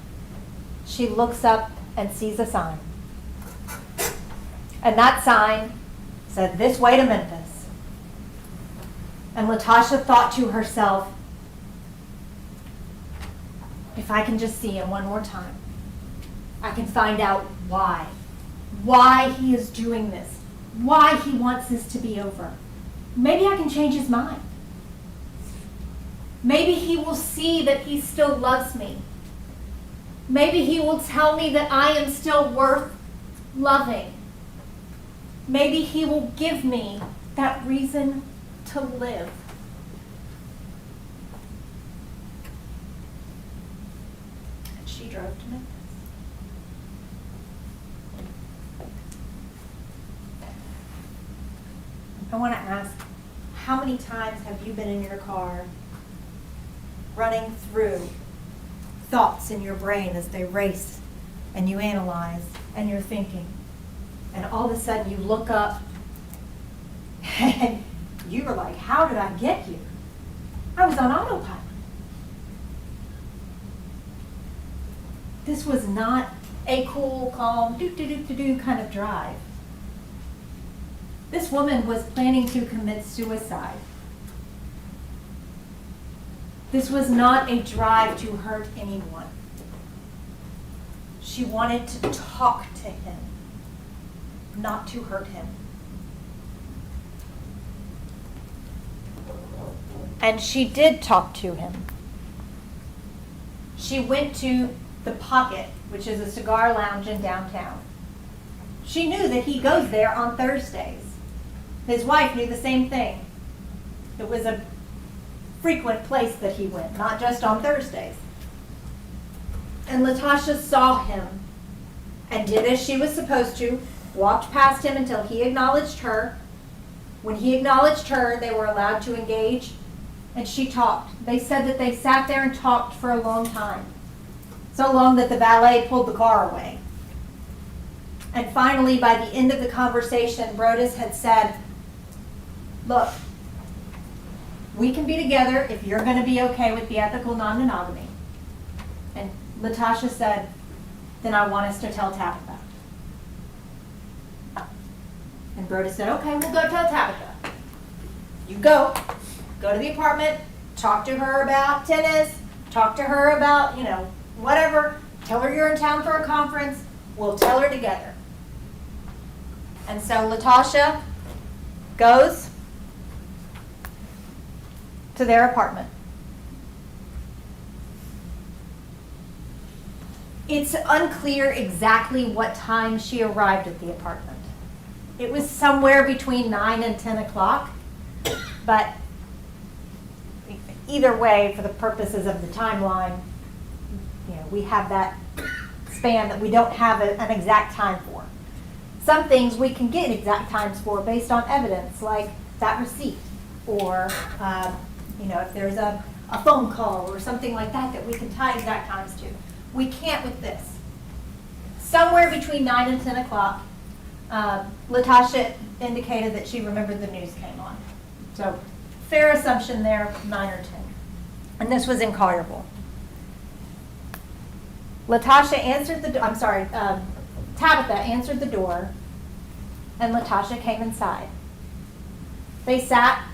she looks up and sees a sign. And that sign said, "This way to Memphis." And Latasha thought to herself, if I can just see him one more time, I can find out why he is doing this, why he wants this to be over. Maybe I can change his mind. Maybe he will see that he still loves me. Maybe he will tell me that I am still worth loving. Maybe he will give me that reason to live. And she drove to Memphis. I want to ask, how many times have you been in your car running through thoughts in your brain as they race and you analyze and you're thinking, and all of a sudden you look up and you were like, how did I get here? I was on autopilot. This was not a cool, calm, do-do-do-do-do kind of drive. This woman was planning to commit suicide. This was not a drive to hurt anyone. She wanted to talk to him, not to hurt him. And she did talk to him. She went to the Pocket, which is a cigar lounge in downtown. She knew that he goes there on Thursdays. His wife knew the same thing. It was a frequent place that he went, not just on Thursdays. And Latasha saw him and did as she was supposed to, walked past him until he acknowledged her. When he acknowledged her, they were allowed to engage, and she talked. They said that they sat there and talked for a long time, so long that the valet pulled the car away. And finally, by the end of the conversation, Brodes had said, look, we can be together if you're going to be okay with the ethical non-monogamy. And Latasha said, then I want us to tell Tabitha. And Brodes said, okay, we'll go tell Tabitha. You go to the apartment, talk to her about tennis, talk to her about, whatever. Tell her you're in town for a conference. We'll tell her together. And so Latasha goes to their apartment. It's unclear exactly what time she arrived at the apartment. It was somewhere between 9 and 10 o'clock, but either way, for the purposes of the timeline, we have that span that we don't have an exact time for. Some things we can get exact times for based on evidence, like that receipt, or if there's a phone call or something like that we can tie exact times to. We can't with this. Somewhere between 9 and 10 o'clock, Latasha indicated that she remembered the news came on. So fair assumption there, 9 or 10. And this was in Collierville. Tabitha answered the door, and Latasha came inside. They sat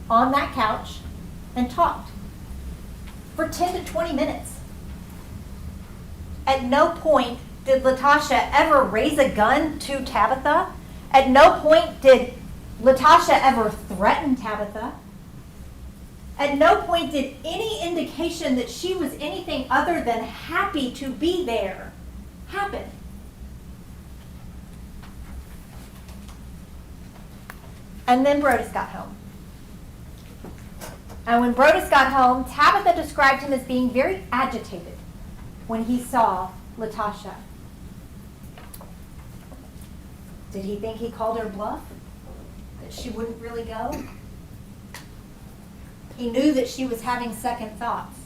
on that couch and talked for 10 to 20 minutes. At no point did Latasha ever raise a gun to Tabitha. At no point did Latasha ever threaten Tabitha. At no point did any indication that she was anything other than happy to be there happen. And then Brodes got home. And when Brodes got home, Tabitha described him as being very agitated when he saw Latasha. Did he think he called her bluff? That she wouldn't really go? He knew that she was having second thoughts.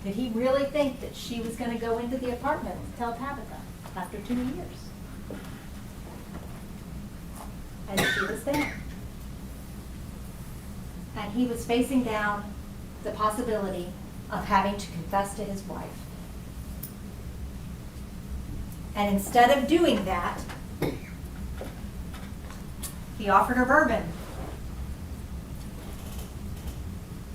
Did he really think that she was going to go into the apartment to tell Tabitha after 2 years? And she was there. And he was facing down the possibility of having to confess to his wife. And instead of doing that, he offered her bourbon.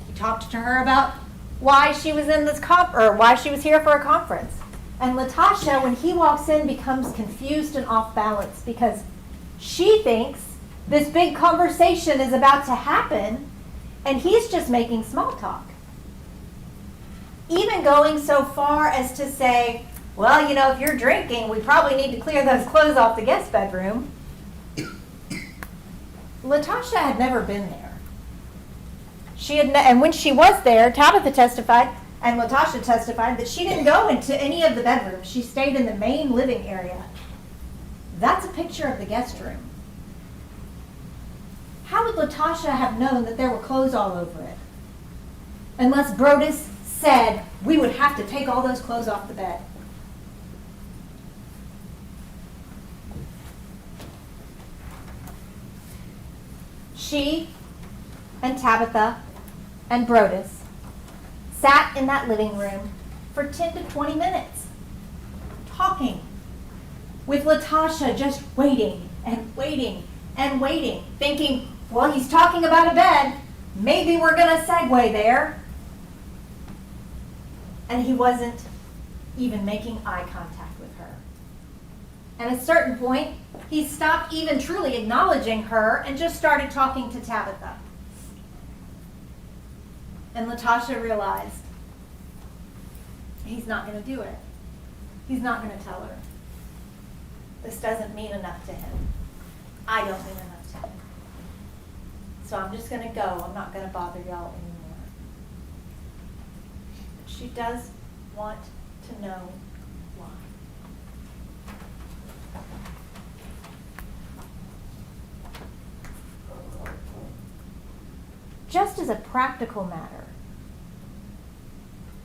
He talked to her about why she was in this why she was here for a conference. And Latasha, when he walks in, becomes confused and off balance because she thinks this big conversation is about to happen and he's just making small talk. Even going so far as to say, well, you know, if you're drinking, we probably need to clear those clothes off the guest bedroom. Latasha had never been there. And when she was there, Tabitha testified, and Latasha testified, that she didn't go into any of the bedrooms. She stayed in the main living area. That's a picture of the guest room. How would Latasha have known that there were clothes all over it? Unless Brodes said, we would have to take all those clothes off the bed. She and Tabitha and Brodes sat in that living room for 10 to 20 minutes, talking, with Latasha just waiting and waiting and waiting, thinking, well, he's talking about a bed. Maybe we're going to segue there. And he wasn't even making eye contact with her. And at a certain point, he stopped even truly acknowledging her and just started talking to Tabitha. And Latasha realized he's not going to do it. He's not going to tell her. This doesn't mean enough to him. I don't mean enough to him. So I'm just going to go. I'm not going to bother y'all anymore. But she does want to know why. Just as a practical matter,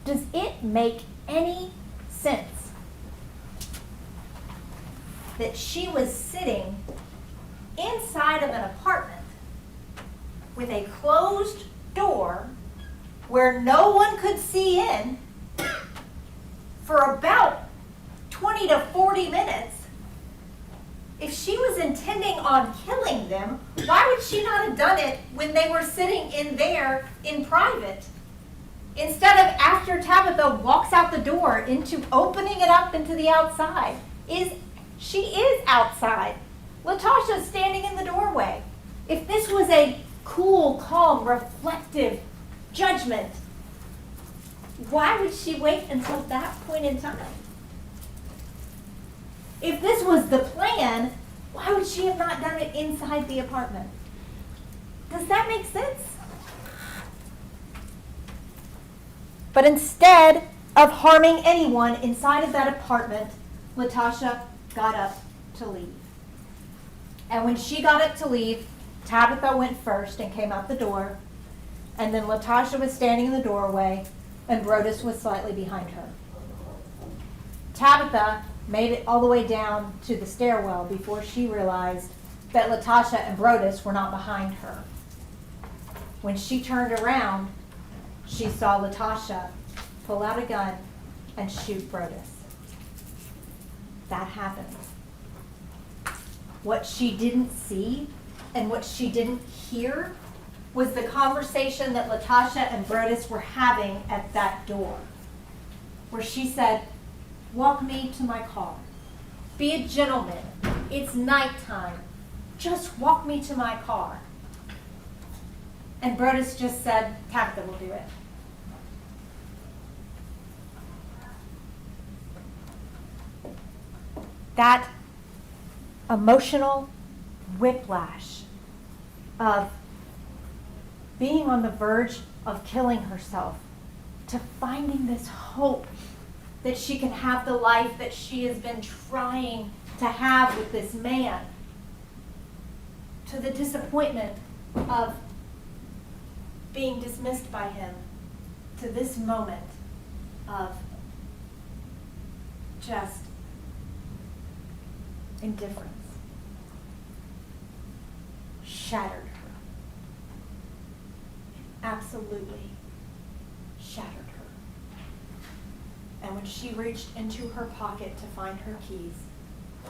does it make any sense that she was sitting inside of an apartment with a closed door where no one could see in for about 20 to 40 minutes? If she was intending on killing them, why would she not have done it when they were sitting in there in private? Instead of after Tabitha walks out the door into opening it up into the outside. She is outside. Latasha's standing in the doorway. If this was a cool, calm, reflective judgment, why would she wait until that point in time? If this was the plan, why would she have not done it inside the apartment? Does that make sense? But instead of harming anyone inside of that apartment, Latasha got up to leave. And when she got up to leave, Tabitha went first and came out the door. And then Latasha was standing in the doorway, and Brodes was slightly behind her. Tabitha made it all the way down to the stairwell before she realized that Latasha and Brodes were not behind her. When she turned around, she saw Latoshia pull out a gun and shoot Brodes. That happened. What she didn't see and what she didn't hear was the conversation that Latoshia and Brodes were having at that door, where she said, "Walk me to my car. Be a gentleman. It's nighttime. Just walk me to my car." And Brodes just said, "Tabitha will do it." That emotional whiplash of being on the verge of killing herself to finding this hope that she can have the life that she has been trying to have with this man, to the disappointment of being dismissed by him, to this moment of just indifference, shattered her. Absolutely shattered her. And when she reached into her pocket to find her keys,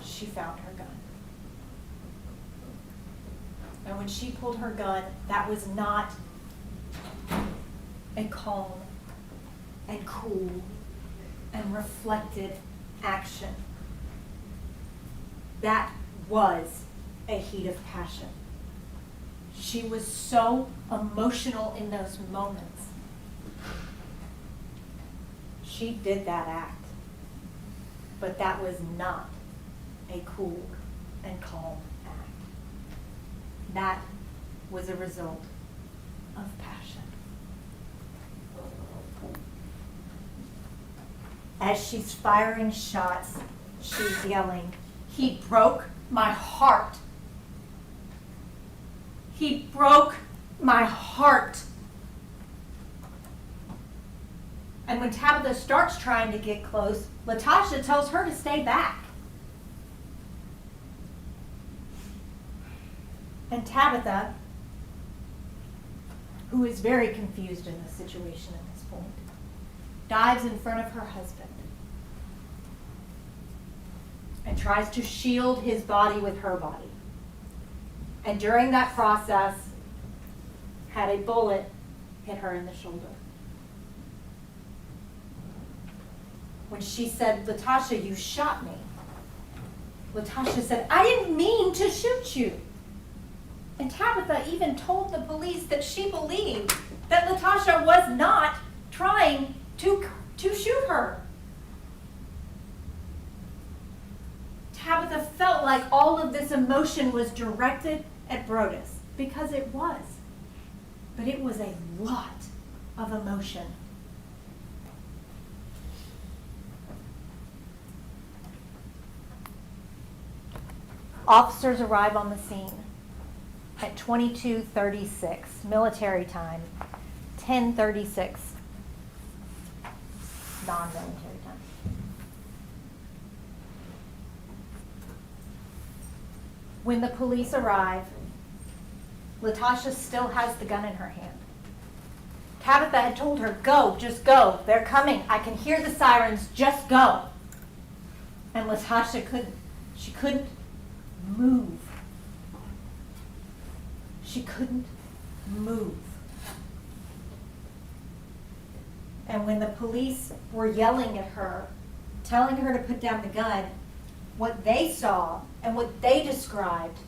she found her gun. And when she pulled her gun, that was not a calm and cool and reflected action. That was a heat of passion. She was so emotional in those moments. She did that act, but that was not a cool and calm act. That was a result of passion. As she's firing shots, she's yelling, "He broke my heart. He broke my heart." And when Tabitha starts trying to get close, Latoshia tells her to stay back. And Tabitha, who is very confused in this situation at this point, dives in front of her husband and tries to shield his body with her body. And during that process, had a bullet hit her in the shoulder. When she said, "Latoshia, you shot me," Latoshia said, "I didn't mean to shoot you." And Tabitha even told the police that she believed that Latoshia was not trying to shoot her. Tabitha felt like all of this emotion was directed at Brodes, because it was. But it was a lot of emotion. Officers arrive on the scene at 22:36, military time, 10:36, non-military time. When the police arrive, Latoshia still has the gun in her hand. Tabitha had told her, "Go, just go. They're coming. I can hear the sirens. Just go." And Latoshia couldn't. She couldn't move. She couldn't move. And when the police were yelling at her, telling her to put down the gun, what they saw and what they described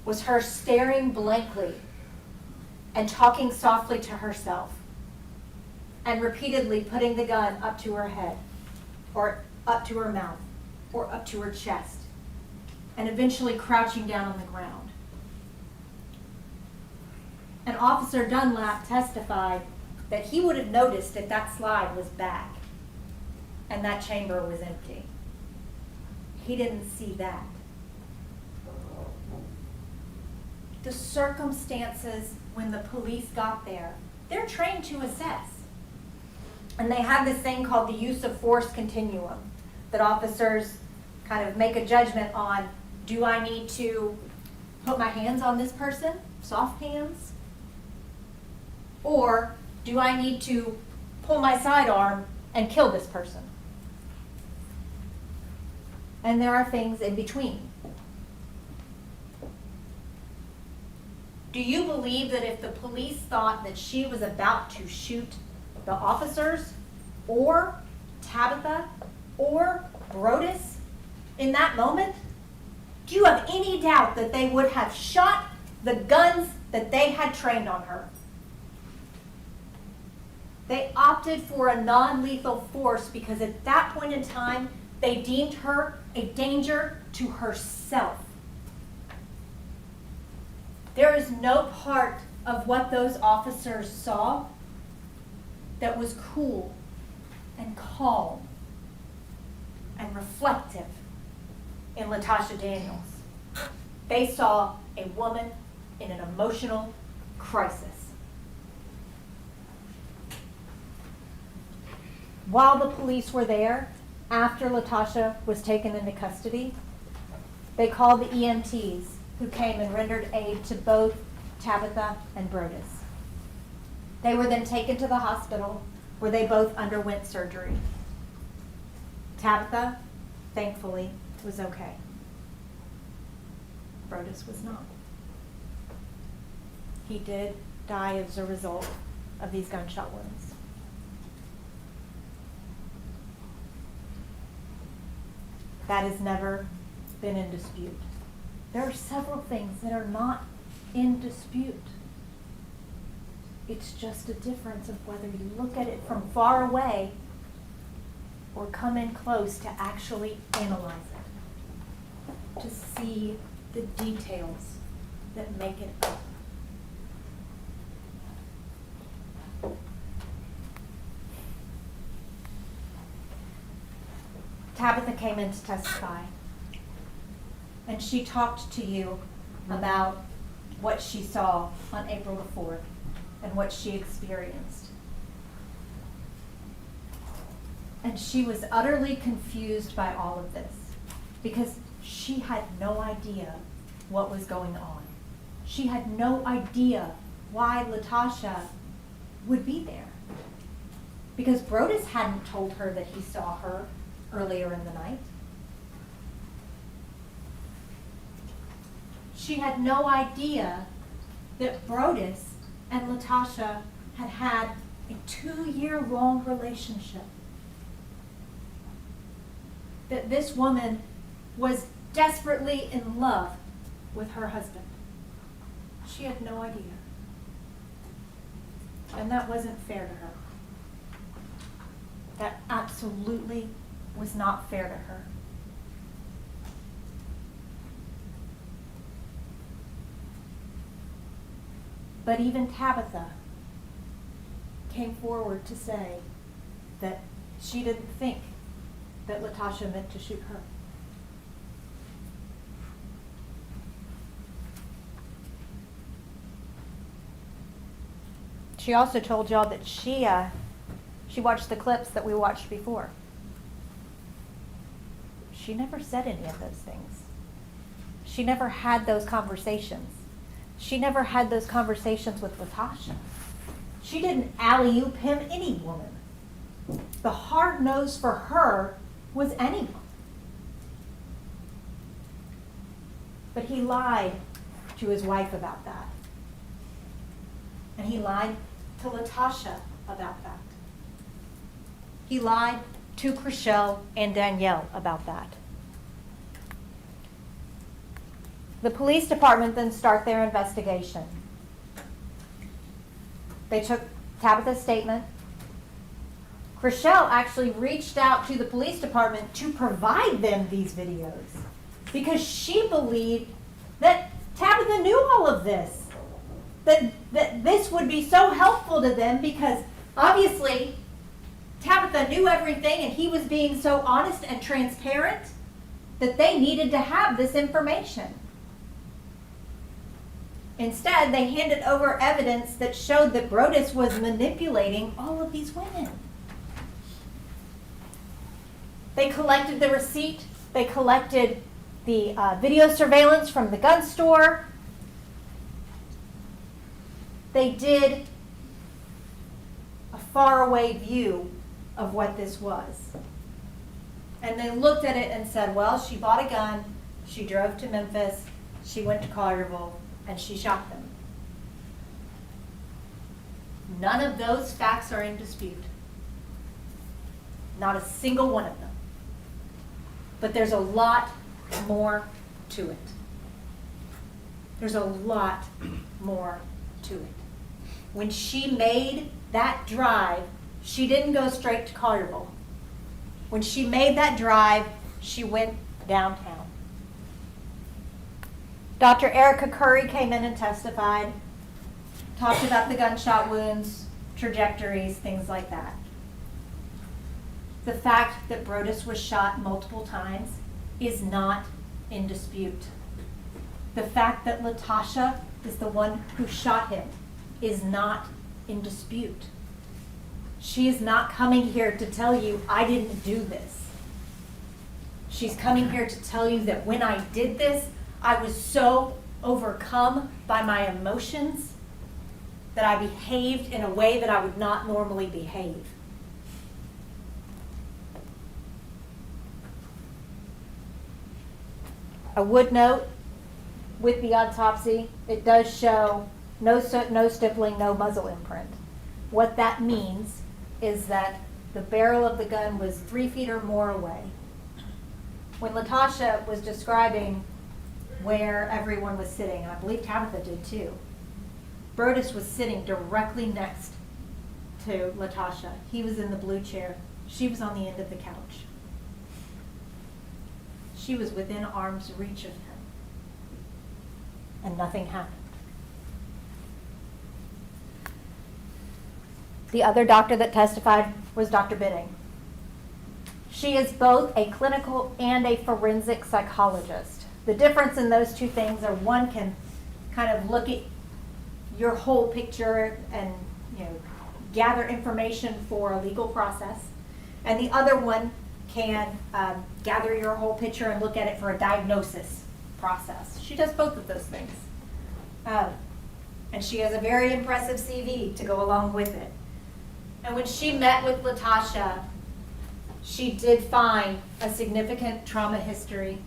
was her staring blankly and talking softly to herself and repeatedly putting the gun up to her head or up to her mouth or up to her chest and eventually crouching down on the ground. And Officer Dunlap testified that he would have noticed that that slide was back and that chamber was empty. He didn't see that. The circumstances when the police got there, they're trained to assess. And they have this thing called the use of force continuum that officers kind of make a judgment on. Do I need to put my hands on this person? Soft hands? Or do I need to pull my sidearm and kill this person? And there are things in between. Do you believe that if the police thought that she was about to shoot the officers or Tabitha or Brodes in that moment, do you have any doubt that they would have shot the guns that they had trained on her? They opted for a non-lethal force because at that point in time, they deemed her a danger to herself. There is no part of what those officers saw that was cool and calm and reflective in Latoshia Daniels. They saw a woman in an emotional crisis. While the police were there, after Latoshia was taken into custody, they called the EMTs who came and rendered aid to both Tabitha and Brodes. They were then taken to the hospital where they both underwent surgery. Tabitha, thankfully, was okay. Brodes was not. He did die as a result of these gunshot wounds. That has never been in dispute. There are several things that are not in dispute. It's just a difference of whether you look at it from far away or come in close to actually analyze it, to see the details that make it up. Tabitha came in to testify, and she talked to you about what she saw on April the 4th and what she experienced. And she was utterly confused by all of this because she had no idea what was going on. She had no idea why Latoshia would be there because Brodes hadn't told her that he saw her earlier in the night. She had no idea that Brodes and Latoshia had had a 2-year-long relationship. That this woman was desperately in love with her husband. She had no idea. And that wasn't fair to her. That absolutely was not fair to her. But even Tabitha came forward to say that she didn't think that Latoshia meant to shoot her. She also told y'all that she watched the clips that we watched before. She never said any of those things. She never had those conversations. She never had those conversations with Latoshia. She didn't alley-oop him any woman. The hard nose for her was anyone. But he lied to his wife about that. And he lied to Latoshia about that. He lied to Chriselle and Danielle about that. The police department then start their investigation. They took Tabitha's statement. Chriselle actually reached out to the police department to provide them these videos because she believed that Tabitha knew all of this, that this would be so helpful to them because obviously Tabitha knew everything and he was being so honest and transparent that they needed to have this information. Instead, they handed over evidence that showed that Brodes was manipulating all of these women. They collected the receipt. They collected the video surveillance from the gun store. They did faraway view of what this was. And they looked at it and said, well, she bought a gun, she drove to Memphis, she went to Collierville, and she shot them. None of those facts are in dispute. Not a single one of them. But there's a lot more to it. There's a lot more to it. When she made that drive, she didn't go straight to Collierville. When she made that drive, she went downtown. Dr. Erica Curry came in and testified, talked about the gunshot wounds, trajectories, things like that. The fact that Brodes was shot multiple times is not in dispute. The fact that Latosha is the one who shot him is not in dispute. She is not coming here to tell you, I didn't do this. She's coming here to tell you that when I did this, I was so overcome by my emotions that I behaved in a way that I would not normally behave. I would note, with the autopsy, it does show no stippling, no muzzle imprint. What that means is that the barrel of the gun was 3 feet or more away. When Latosha was describing where everyone was sitting, and I believe Tabitha did too, Brodes was sitting directly next to Latosha. He was in the blue chair. She was on the end of the couch. She was within arm's reach of him. And nothing happened. The other doctor that testified was Dr. Bidding. She is both a clinical and a forensic psychologist. The difference in those two things are one can kind of look at your whole picture and gather information for a legal process, and the other one can gather your whole picture and look at it for a diagnosis process. She does both of those things. And she has a very impressive CV to go along with it. And when she met with Latosha, she did find a significant trauma history.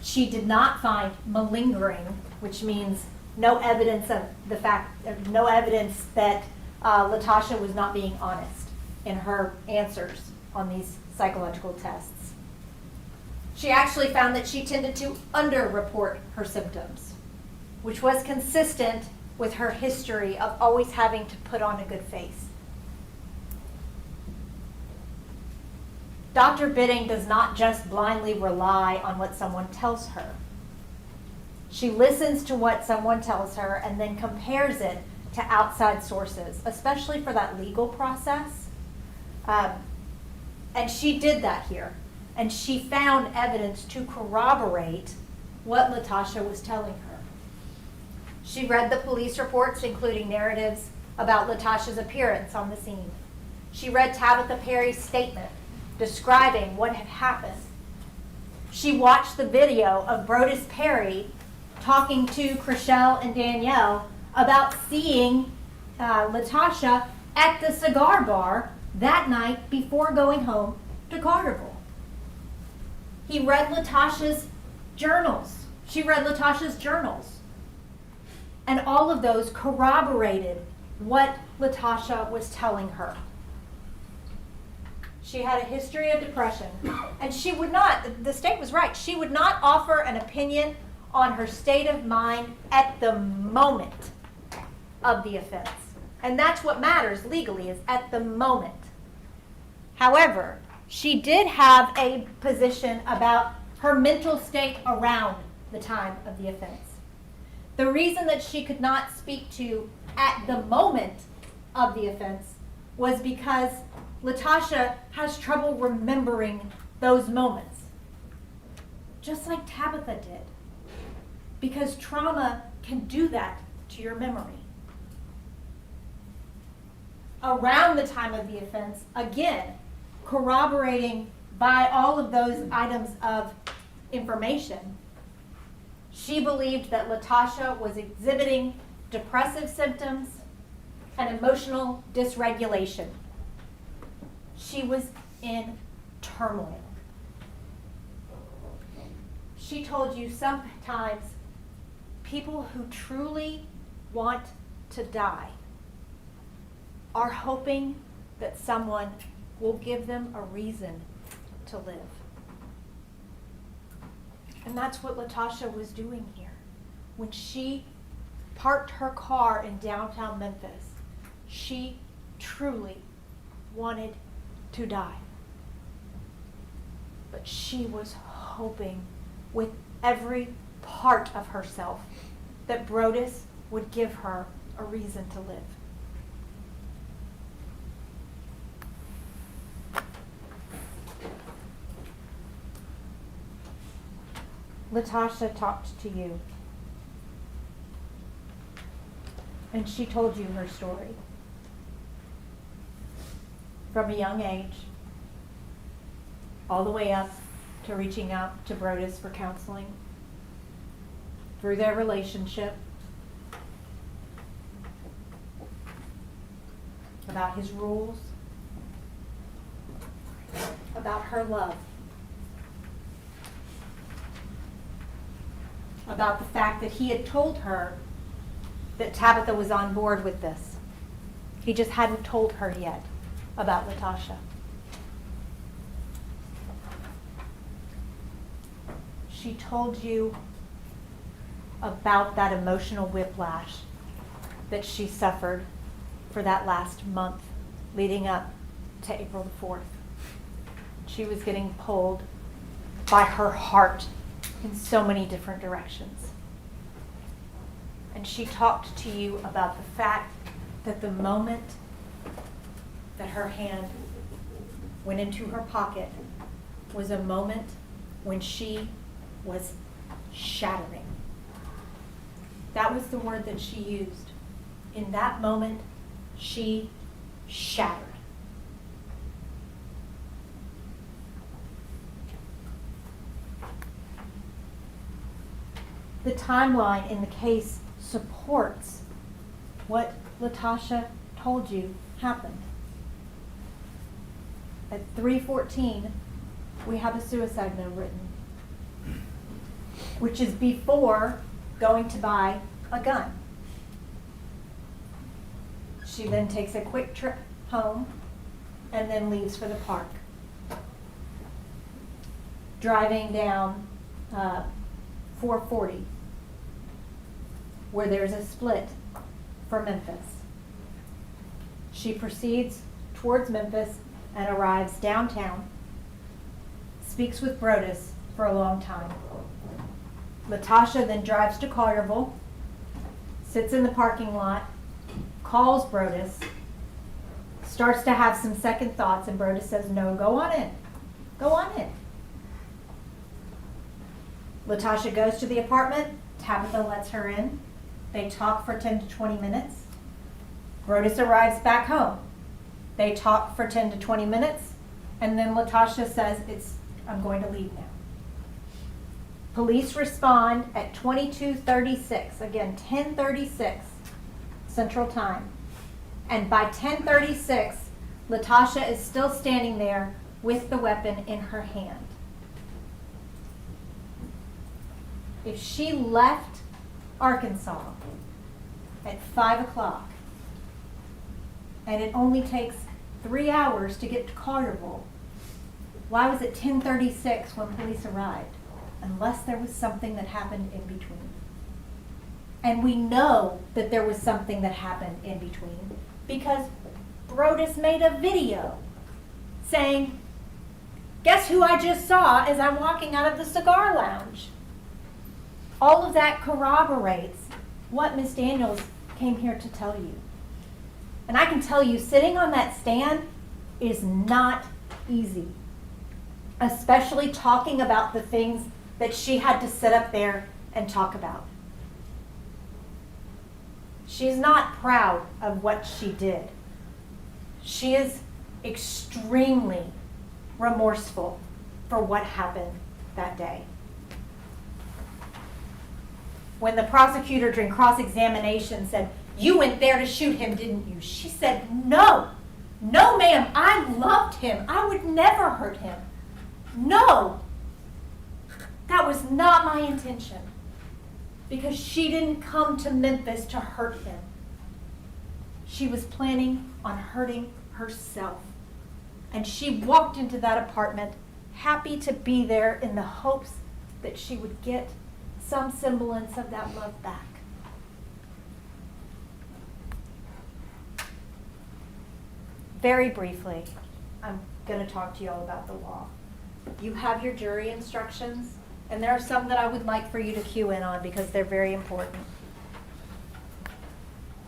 She did not find malingering, which means no evidence of the fact, no evidence that Latosha was not being honest in her answers on these psychological tests. She actually found that she tended to underreport her symptoms, which was consistent with her history of always having to put on a good face. Dr. Bidding does not just blindly rely on what someone tells her. She listens to what someone tells her and then compares it to outside sources, especially for that legal process. And she did that here. And she found evidence to corroborate what Latosha was telling her. She read the police reports, including narratives about Latosha's appearance on the scene. She read Tabitha Perry's statement describing what had happened. She watched the video of Brodes Perry talking to Chriselle and Danielle about seeing Latosha at the cigar bar that night before going home to Carterville. He read Latosha's journals. She read Latosha's journals. And all of those corroborated what Latosha was telling her. She had a history of depression, and she would not, the state was right, she would not offer an opinion on her state of mind at the moment of the offense. And that's what matters legally, is at the moment. However, she did have a position about her mental state around the time of the offense. The reason that she could not speak to at the moment of the offense was because Latosha has trouble remembering those moments, just like Tabitha did, because trauma can do that to your memory. Around the time of the offense, again, corroborating by all of those items of information, she believed that Latosha was exhibiting depressive symptoms and emotional dysregulation She was in turmoil. She told you sometimes people who truly want to die are hoping that someone will give them a reason to live. And that's what Latosha was doing here. When she parked her car in downtown Memphis, she truly wanted to die. But she was hoping with every part of herself that Brodes would give her a reason to live. Latosha talked to you, and she told you her story. From a young age, all the way up to reaching out to Brodes for counseling, through their relationship, about his rules, about her love, about the fact that he had told her that Tabitha was on board with this. He just hadn't told her yet about Latosha. She told you about that emotional whiplash that she suffered for that last month leading up to April the 4th. She was getting pulled by her heart in so many different directions. And she talked to you about the fact that the moment that her hand went into her pocket was a moment when she was shattering. That was the word that she used. In that moment, she shattered. The timeline in the case supports what Latosha told you happened. At 3:14, we have a suicide note written, which is before going to buy a gun. She then takes a quick trip home and then leaves for the park. Driving down 440, where there's a split for Memphis. She proceeds towards Memphis and arrives downtown, speaks with Brodes for a long time. Latosha then drives to Collierville, sits in the parking lot, calls Brodes, starts to have some second thoughts, and Brodes says, "No, go on in. Go on in." Latosha goes to the apartment. Tabitha lets her in. They talk for 10 to 20 minutes. Brodes arrives back home. They talk for 10 to 20 minutes, and then Latosha says, "I'm going to leave now." Police respond at 22:36, again, 10:36 Central Time. And by 10:36, Latosha is still standing there with the weapon in her hand. If she left Arkansas at 5 o'clock, and it only takes 3 hours to get to Collierville, why was it 10:36 when police arrived? Unless there was something that happened in between. And we know that there was something that happened in between because Brodes made a video saying, "Guess who I just saw as I'm walking out of the cigar lounge?" All of that corroborates what Miss Daniels came here to tell you. And I can tell you, sitting on that stand is not easy, especially talking about the things that she had to sit up there and talk about. She's not proud of what she did. She is extremely remorseful for what happened that day. When the prosecutor during cross-examination said, "You went there to shoot him, didn't you?" She said, "No, No, ma'am, I loved him. I would never hurt him. No, that was not my intention. Because she didn't come to Memphis to hurt him. She was planning on hurting herself. And she walked into that apartment happy to be there in the hopes that she would get some semblance of that love back. Very briefly, I'm going to talk to you all about the law. You have your jury instructions, and there are some that I would like for you to cue in on because they're very important.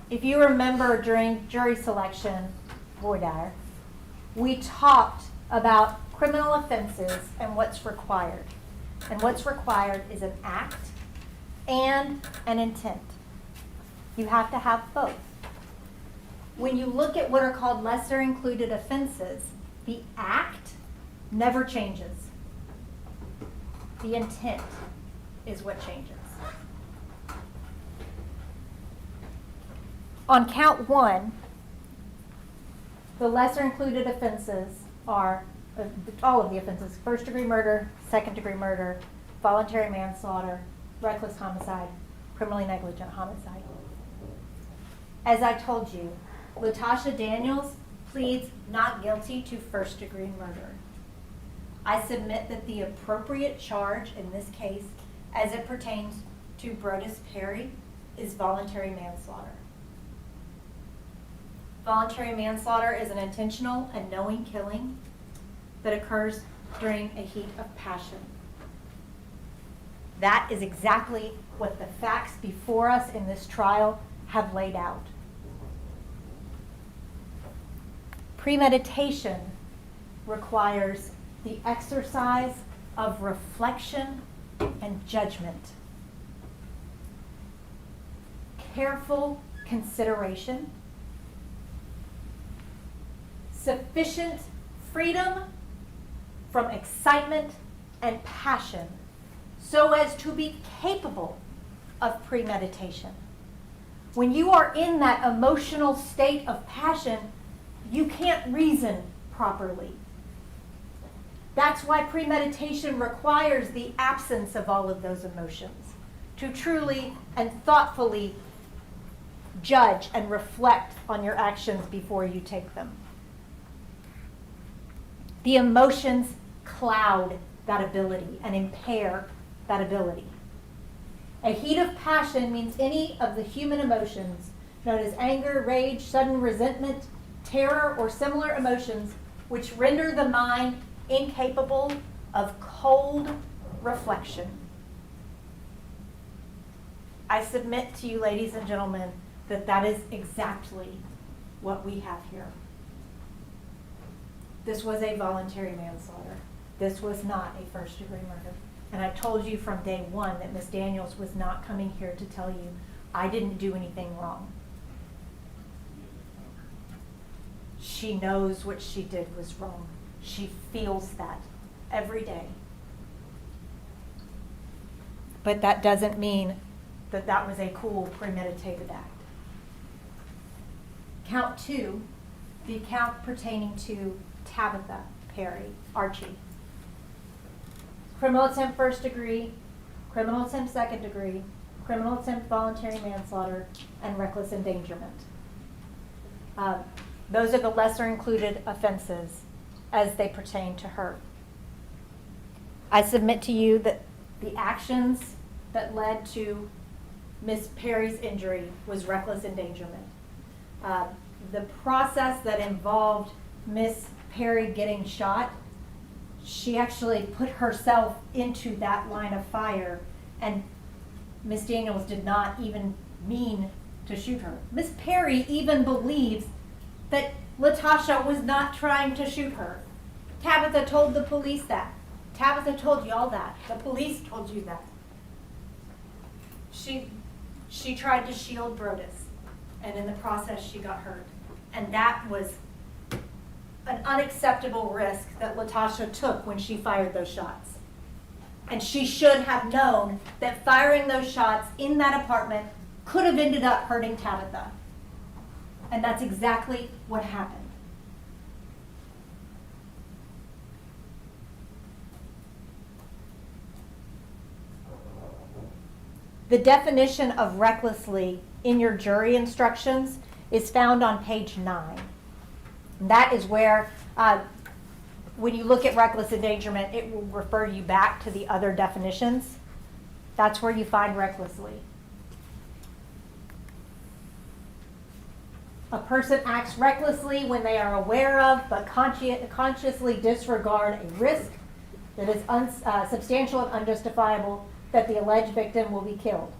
If you remember during jury selection, voir dire, we talked about criminal offenses and what's required. And what's required is an act and an intent. You have to have both. When you look at what are called lesser included offenses, the act never changes. The intent is what changes. On count 1, the lesser included offenses are all of the offenses: first-degree murder, second-degree murder, voluntary manslaughter, reckless homicide, criminally negligent homicide. As I told you, Latoshia Daniels pleads not guilty to first-degree murder. I submit that the appropriate charge in this case, as it pertains to Brodes Perry, is voluntary manslaughter. Voluntary manslaughter is an intentional and knowing killing that occurs during a heat of passion. That is exactly what the facts before us in this trial have laid out. Premeditation requires the exercise of reflection and judgment, careful consideration, sufficient freedom from excitement and passion so as to be capable of premeditation. When you are in that emotional state of passion, you can't reason properly. That's why premeditation requires the absence of all of those emotions to truly and thoughtfully judge and reflect on your actions before you take them. The emotions cloud that ability and impair that ability. A heat of passion means any of the human emotions known as anger, rage, sudden resentment, terror, or similar emotions which render the mind incapable of cold reflection. I submit to you, ladies and gentlemen, that that is exactly what we have here. This was a voluntary manslaughter. This was not a first-degree murder. And I told you from day one that Ms. Daniels was not coming here to tell you I didn't do anything wrong. She knows what she did was wrong. She feels that every day. But that doesn't mean that that was a cool, premeditated act. Count 2, the count pertaining to Tabitha Perry, Archie. Criminal attempt first degree, criminal attempt second degree, criminal attempt voluntary manslaughter, and reckless endangerment. Those are the lesser included offenses as they pertain to her. I submit to you that the actions that led to Miss Perry's injury was reckless endangerment. The process that involved Miss Perry getting shot, she actually put herself into that line of fire, and Miss Daniels did not even mean to shoot her. Miss Perry even believes that Latoshia was not trying to shoot her. Tabitha told the police that. Tabitha told y'all that. The police told you that. She tried to shield Brodes, and in the process she got hurt. And that was an unacceptable risk that Latoshia took when she fired those shots. And she should have known that firing those shots in that apartment could have ended up hurting Tabitha. And that's exactly what happened. The definition of recklessly in your jury instructions is found on page 9. And that is where, when you look at reckless endangerment, it will refer you back to the other definitions. That's where you find recklessly. A person acts recklessly when they are aware of but consciously disregard a risk that is substantial and unjustifiable that the alleged victim will be killed.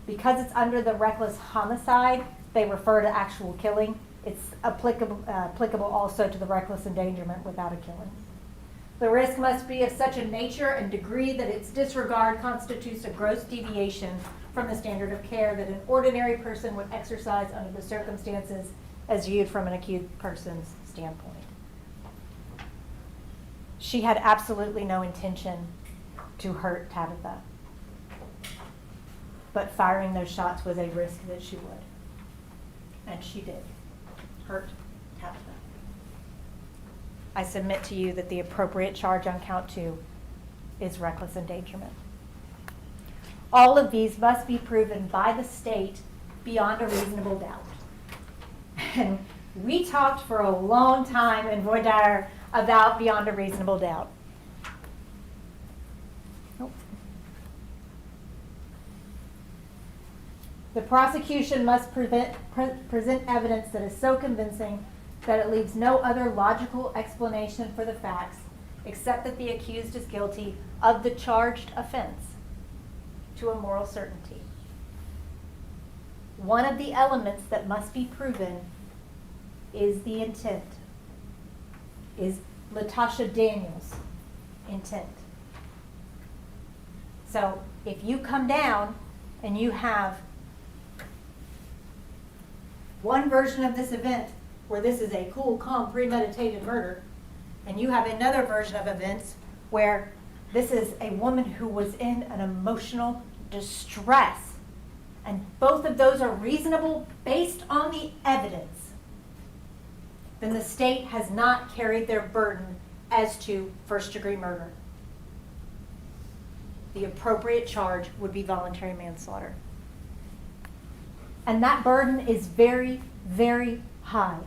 Because it's under the reckless homicide, they refer to actual killing. It's applicable also to the reckless endangerment without a killing. The risk must be of such a nature and degree that its disregard constitutes a gross deviation from the standard of care that an ordinary person would exercise under the circumstances as viewed from an accused person's standpoint. She had absolutely no intention to hurt Tabitha, but firing those shots was a risk that she would. And she did hurt Tabitha. I submit to you that the appropriate charge on count 2 is reckless endangerment. All of these must be proven by the state beyond a reasonable doubt. And we talked for a long time in voir dire about beyond a reasonable doubt. Nope. The prosecution must present evidence that is so convincing that it leaves no other logical explanation for the facts except that the accused is guilty of the charged offense to a moral certainty. One of the elements that must be proven is the intent, is Latoshia Daniels' intent. So if you come down and you have one version of this event where this is a cool, calm, premeditated murder, and you have another version of events where this is a woman who was in an emotional distress, and both of those are reasonable based on the evidence, then the state has not carried their burden as to first-degree murder. The appropriate charge would be voluntary manslaughter. And that burden is very, very high.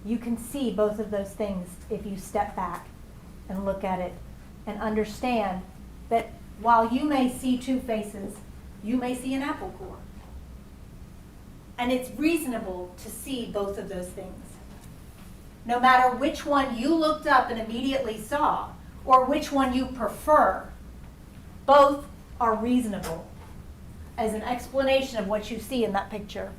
You can see both of those things if you step back and look at it and understand that while you may see two faces, you may see an apple core. And it's reasonable to see both of those things. No matter which one you looked up and immediately saw, or which one you prefer, both are reasonable as an explanation of what you see in that picture.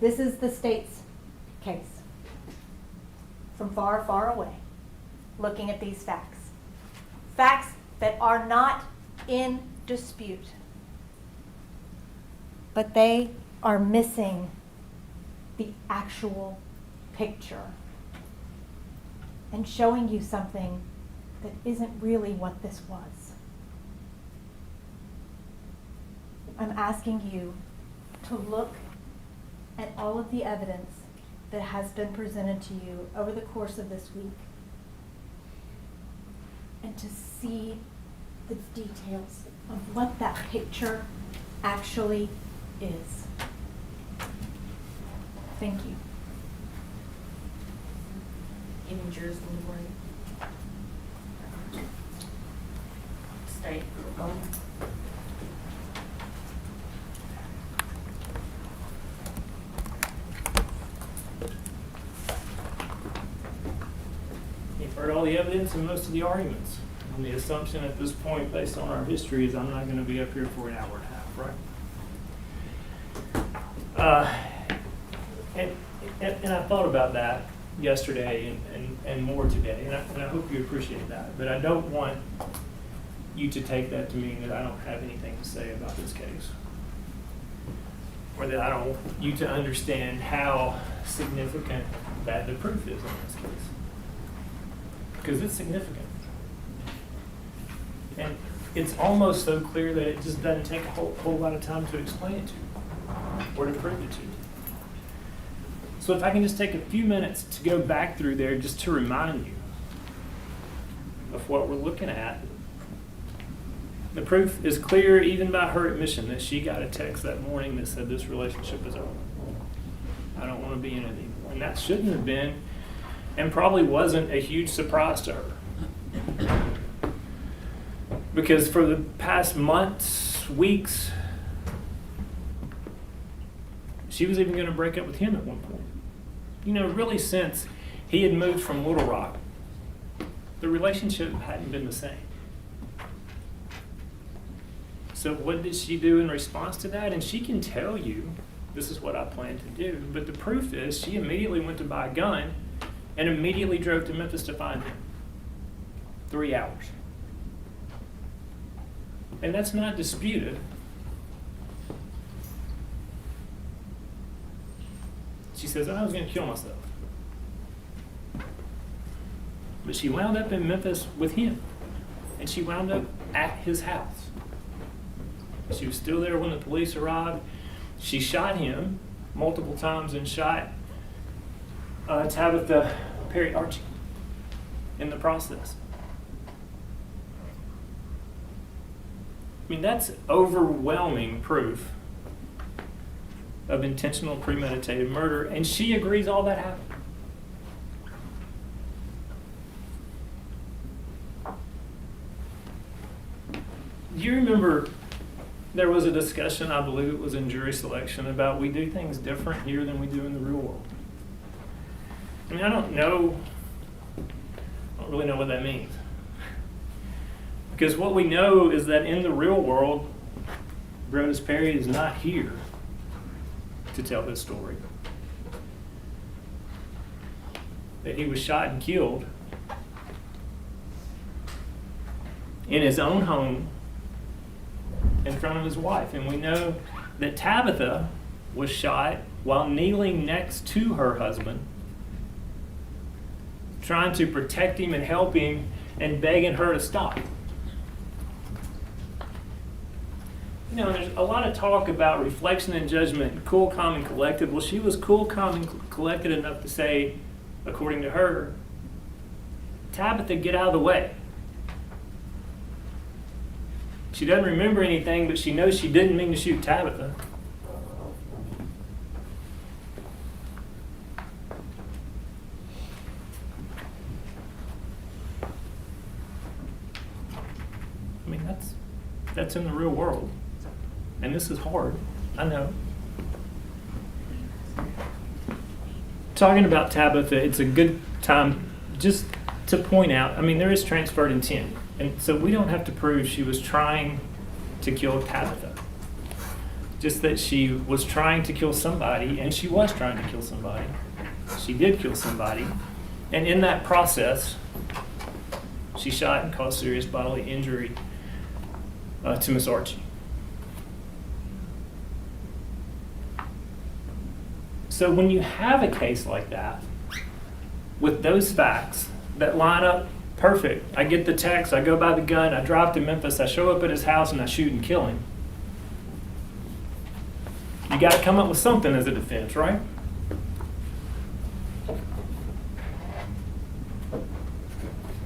This is the state's case. From far, far away, looking at these facts. Facts that are not in dispute. But they are missing the actual picture and showing you something that isn't really what this was. I'm asking you to look at all of the evidence that has been presented to you over the course of this week and to see the details of what that picture actually is. Thank you. Any jurors in the room? State, go. You've heard all the evidence and most of the arguments. And the assumption at this point, based on our history, is I'm not going to be up here for an hour and a half, right? And I thought about that yesterday and more today, and I hope you appreciate that. But I don't want you to take that to mean that I don't have anything to say about this case, or that I don't want you to understand how significant that the proof is in this case, because it's significant. And it's almost so clear that it just doesn't take a whole lot of time to explain it to you. or to prove it to you. So if I can just take a few minutes to go back through there just to remind you of what we're looking at. The proof is clear even by her admission that she got a text that morning that said this relationship is over. I don't want to be in it anymore. And that shouldn't have been, and probably wasn't, a huge surprise to her. Because for the past months, weeks, she was even going to break up with him at one point. You know, really since he had moved from Little Rock, the relationship hadn't been the same. So what did she do in response to that? And she can tell you, this is what I plan to do. But the proof is she immediately went to buy a gun and immediately drove to Memphis to find him. 3 hours. And that's not disputed. She says, I was going to kill myself. But she wound up in Memphis with him. And she wound up at his house. She was still there when the police arrived. She shot him multiple times and shot Tabitha Perry Archie in the process. I mean, that's overwhelming proof of intentional premeditated murder, and she agrees all that happened. Do you remember there was a discussion, I believe it was in jury selection, about we do things different here than we do in the real world? I mean, I don't really know what that means. Because what we know is that in the real world, Brodes Perry is not here to tell this story. That he was shot and killed in his own home in front of his wife. And we know that Tabitha was shot while kneeling next to her husband, trying to protect him and help him and begging her to stop. You know, there's a lot of talk about reflection and judgment, cool, calm, and collected. Well, she was cool, calm, and collected enough to say, according to her, Tabitha, get out of the way. She doesn't remember anything, but she knows she didn't mean to shoot Tabitha. I mean, that's in the real world. And this is hard, I know. Talking about Tabitha, it's a good time just to point out, I mean, there is transferred intent. And so we don't have to prove she was trying to kill Tabitha. Just that she was trying to kill somebody, and she was trying to kill somebody. She did kill somebody. And in that process, she shot and caused serious bodily injury to Miss Archie. So when you have a case like that, with those facts that line up perfect, I get the text, I go buy the gun, I drive to Memphis, I show up at his house and I shoot and kill him. You got to come up with something as a defense, right?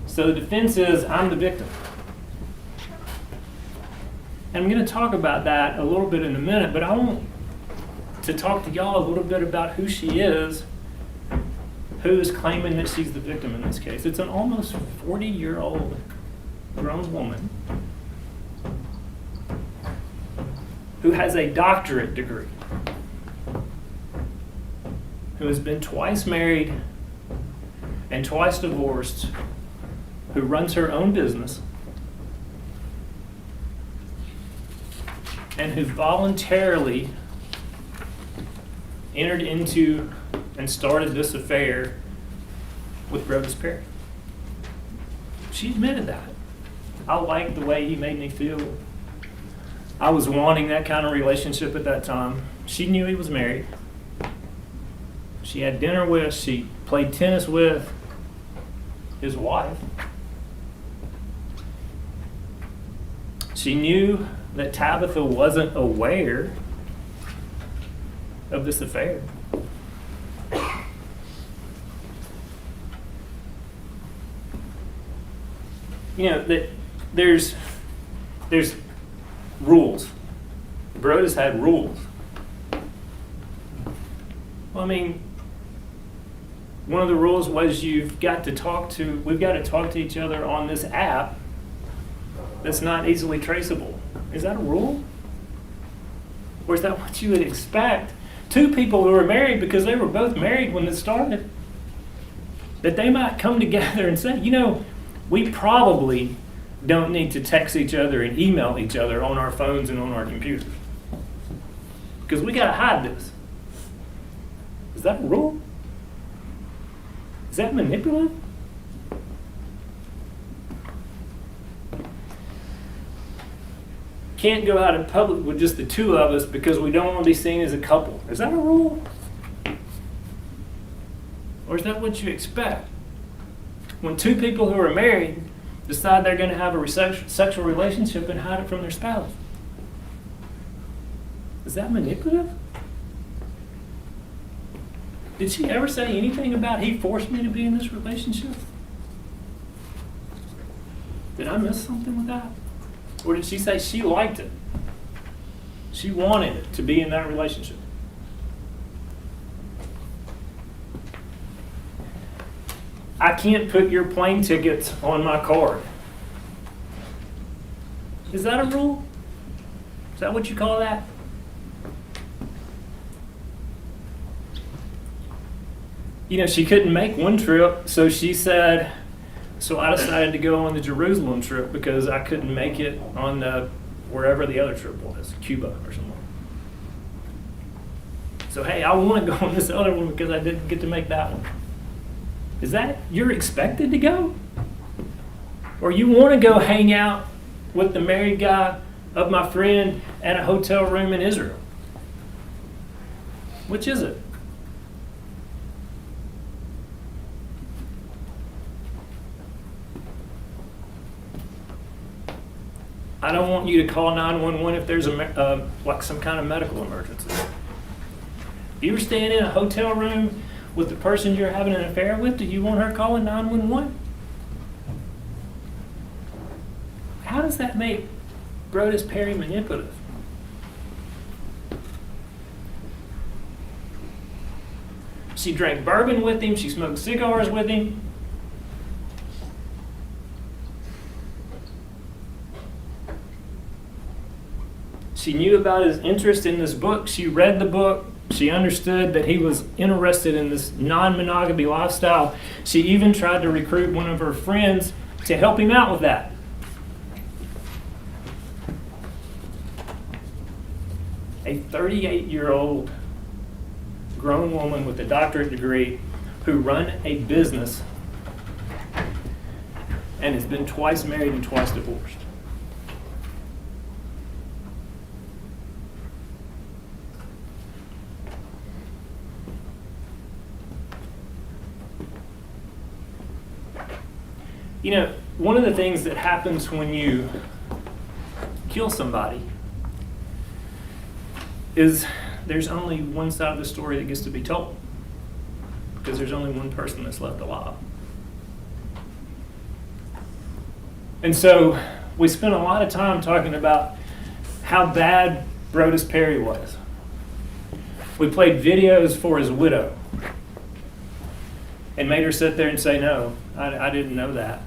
So the defense is, I'm the victim. And I'm going to talk about that a little bit in a minute, but I want to talk to y'all a little bit about who she is, who is claiming that she's the victim in this case. It's an almost 40-year-old grown woman who has a doctorate degree, who has been twice married and twice divorced, who runs her own business, and who voluntarily entered into and started this affair with Brodes Perry. She admitted that. I liked the way he made me feel. I was wanting that kind of relationship at that time. She knew he was married. She had dinner with, she played tennis with his wife. She knew that Tabitha wasn't aware of this affair. You know, that there's rules. Brodes had rules. Well, I mean, one of the rules was we've got to talk to each other on this app that's not easily traceable. Is that a rule? Or is that what you would expect? Two people who were married because they were both married when this started, that they might come together and say, you know, we probably don't need to text each other and email each other on our phones and on our computers, because we got to hide this. Is that a rule? Is that manipulative? Can't go out in public with just the two of us because we don't want to be seen as a couple. Is that a rule? Or is that what you expect? When two people who are married decide they're going to have a sexual relationship and hide it from their spouse. Is that manipulative? Did she ever say anything about he forced me to be in this relationship? Did I miss something with that? Or did she say she liked it? She wanted to be in that relationship. I can't put your plane tickets on my card. Is that a rule? Is that what you call that? You know, she couldn't make one trip, so she said, so I decided to go on the Jerusalem trip because I couldn't make it on wherever the other trip was, Cuba or something. So, hey, I want to go on this other one because I didn't get to make that one. Is that you're expected to go? Or you want to go hang out with the married guy of my friend at a hotel room in Israel? Which is it? I don't want you to call 911 if there's like some kind of medical emergency. If you were staying in a hotel room with the person you're having an affair with, do you want her calling 911? How does that make Brodes Perry manipulative? She drank bourbon with him. She smoked cigars with him. She knew about his interest in this book. She read the book. She understood that he was interested in this non-monogamy lifestyle. She even tried to recruit one of her friends to help him out with that. A 38-year-old grown woman with a doctorate degree who run a business and has been twice married and twice divorced. You know, one of the things that happens when you kill somebody is there's only one side of the story that gets to be told, because there's only one person that's left alive. And so we spent a lot of time talking about how bad Brodes Perry was. We played videos for his widow and made her sit there and say, no, I didn't know that.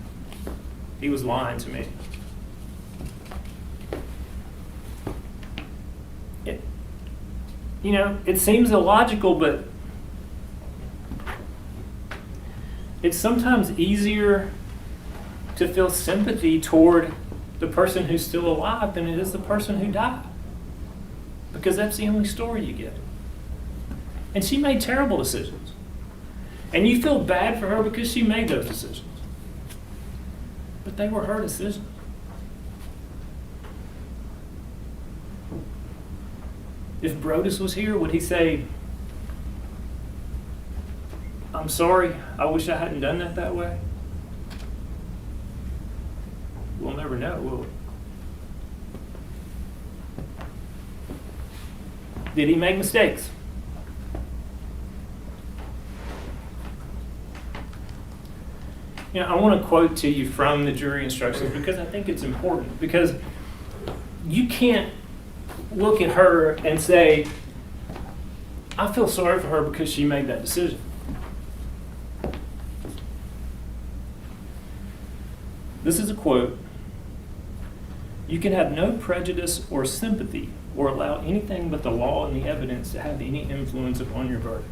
He was lying to me. It seems illogical, but it's sometimes easier to feel sympathy toward the person who's still alive than it is the person who died. Because that's the only story you get. And she made terrible decisions. And you feel bad for her because she made those decisions. But they were her decisions. If Brodes was here, would he say, I'm sorry, I wish I hadn't done that way? We'll never know, will we? Did he make mistakes? I want to quote to you from the jury instructions because I think it's important. Because you can't look at her and say, I feel sorry for her because she made that decision. This is a quote. You can have no prejudice or sympathy or allow anything but the law and the evidence to have any influence upon your verdict.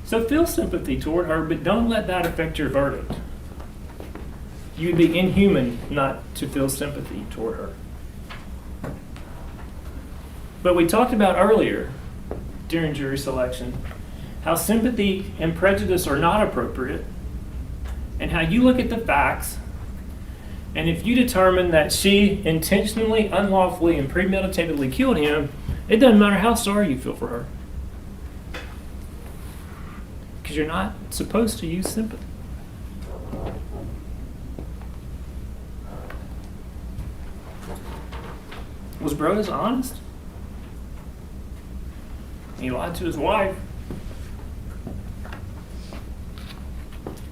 So feel sympathy toward her, but don't let that affect your verdict. You'd be inhuman not to feel sympathy toward her. But we talked about earlier during jury selection how sympathy and prejudice are not appropriate, and how you look at the facts, and if you determine that she intentionally, unlawfully, and premeditatedly killed him, it doesn't matter how sorry you feel for her. Because you're not supposed to use sympathy. Was Brodes honest? He lied to his wife.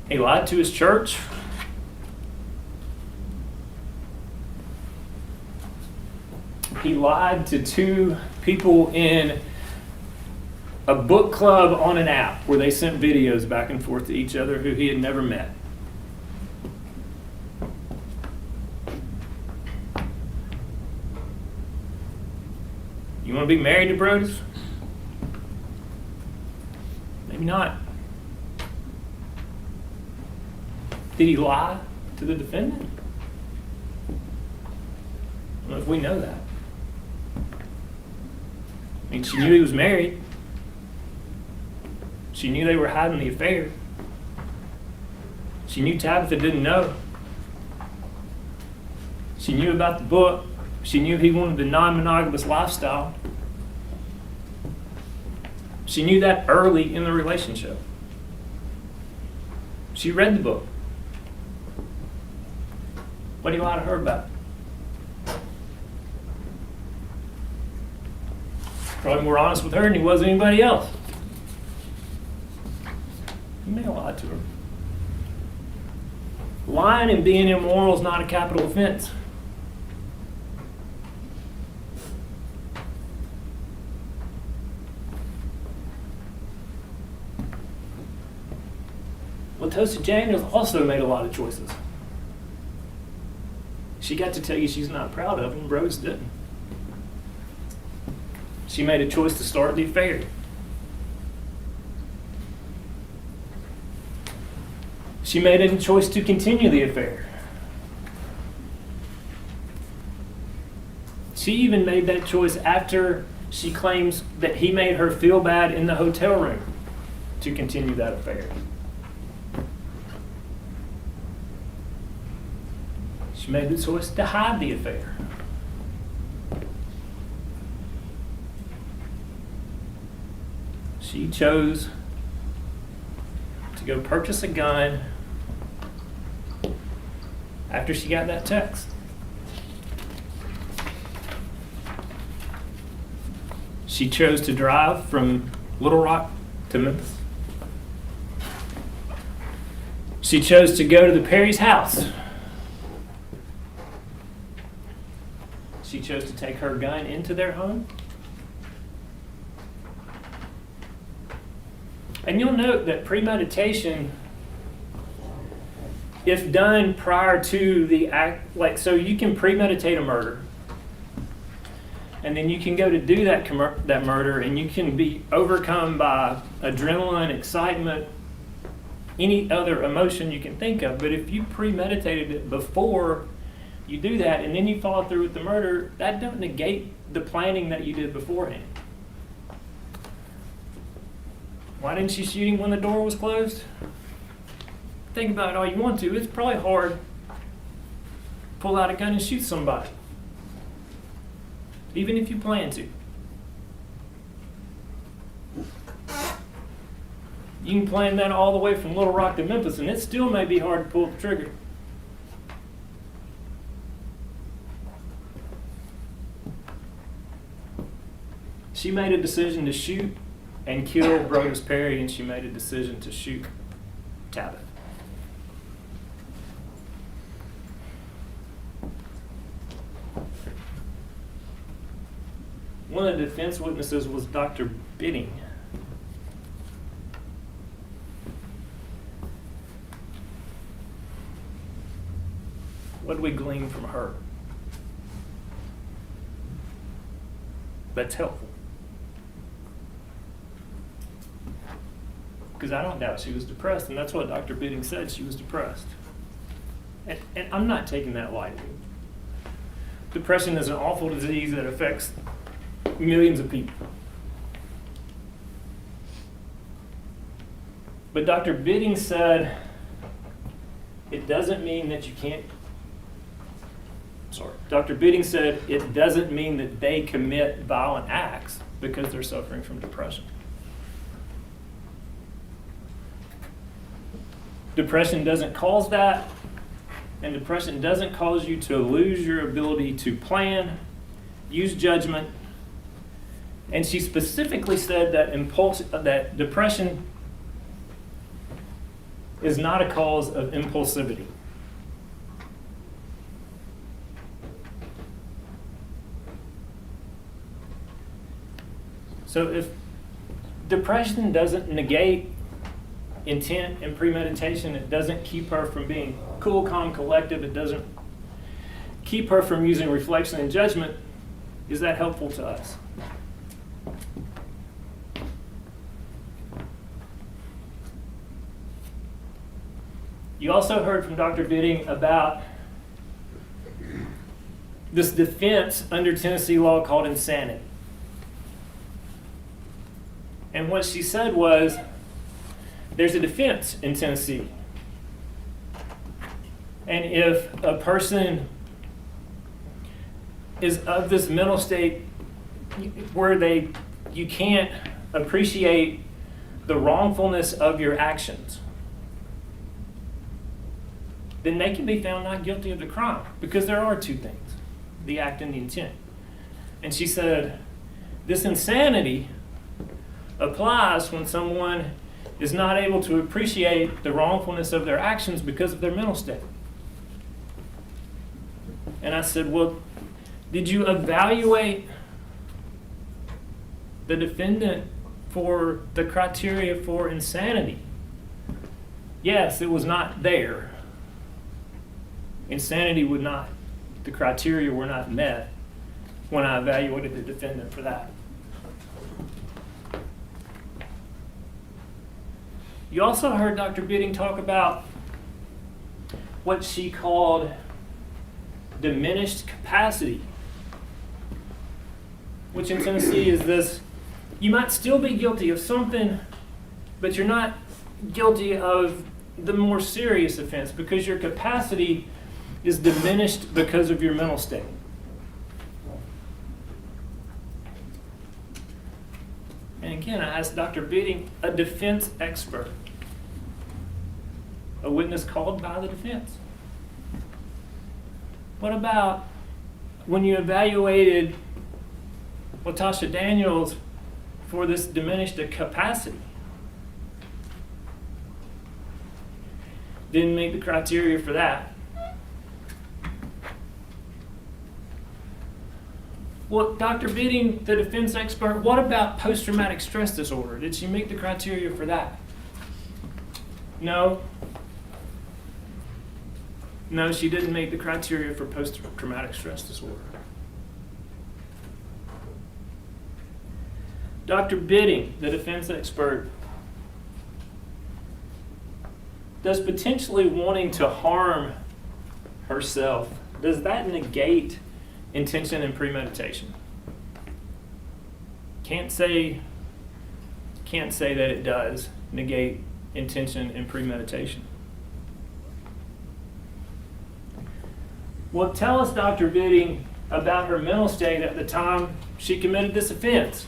He lied to his church. He lied to two people in a book club on an app where they sent videos back and forth to each other who he had never met. You want to be married to Brodes? Maybe not. Did he lie to the defendant? I don't know if we know that. I mean, she knew he was married. She knew they were hiding the affair. She knew Tabitha didn't know. She knew about the book. She knew he wanted the non-monogamous lifestyle. She knew that early in the relationship. She read the book. What do you lie to her about? Probably more honest with her than he was anybody else. You may have lied to her. Lying and being immoral is not a capital offense. Latoshia Daniels also made a lot of choices. She got to tell you she's not proud of them. Brodes didn't. She made a choice to start the affair. She made a choice to continue the affair. She even made that choice after she claims that he made her feel bad in the hotel room to continue that affair. She made the choice to hide the affair. She chose to go purchase a gun after she got that text. She chose to drive from Little Rock to Memphis. She chose to go to the Perry's house. She chose to take her gun into their home. And you'll note that premeditation, if done prior to the act, like, so you can premeditate a murder, and then you can go to do that murder, and you can be overcome by adrenaline, excitement, any other emotion you can think of. But if you premeditated it before you do that, and then you follow through with the murder, that don't negate the planning that you did beforehand. Why didn't she shoot him when the door was closed? Think about it all you want to. It's probably hard to pull out a gun and shoot somebody, even if you plan to. You can plan that all the way from Little Rock to Memphis, and it still may be hard to pull the trigger. She made a decision to shoot and kill Brodes Perry, and she made a decision to shoot Tabitha. One of the defense witnesses was Dr. Bidding. What do we glean from her? That's helpful. Because I don't doubt she was depressed, and that's what Dr. Bidding said, she was depressed. And I'm not taking that lightly. Depression is an awful disease that affects millions of people. But Dr. Bidding said it doesn't mean that you can't. Dr. Bidding said it doesn't mean that they commit violent acts because they're suffering from depression. Depression doesn't cause that, and depression doesn't cause you to lose your ability to plan, use judgment. And she specifically said that that depression is not a cause of impulsivity. So if depression doesn't negate intent and premeditation, it doesn't keep her from being cool, calm, collective, it doesn't keep her from using reflection and judgment, is that helpful to us? You also heard from Dr. Bidding about this defense under Tennessee law called insanity. And what she said was, there's a defense in Tennessee. And if a person is of this mental state where you can't appreciate the wrongfulness of your actions, then they can be found not guilty of the crime, because there are two things, the act and the intent. And she said, this insanity applies when someone is not able to appreciate the wrongfulness of their actions because of their mental state. And I said, well, did you evaluate the defendant for the criteria for insanity? Yes, it was not there. Insanity would not, the criteria were not met when I evaluated the defendant for that. You also heard Dr. Bidding talk about what she called diminished capacity, which in Tennessee is this, you might still be guilty of something, but you're not guilty of the more serious offense because your capacity is diminished because of your mental state. And again, I asked Dr. Bidding, a defense expert, a witness called by the defense. What about when you evaluated Latoshia Daniels for this diminished capacity? Didn't meet the criteria for that. Well, Dr. Bidding, the defense expert, what about post-traumatic stress disorder? Did she meet the criteria for that? No. No, she didn't meet the criteria for post-traumatic stress disorder. Dr. Bidding, the defense expert, does potentially wanting to harm herself, does that negate intention and premeditation? Can't say that it does negate intention and premeditation. Well, tell us, Dr. Bidding, about her mental state at the time she committed this offense.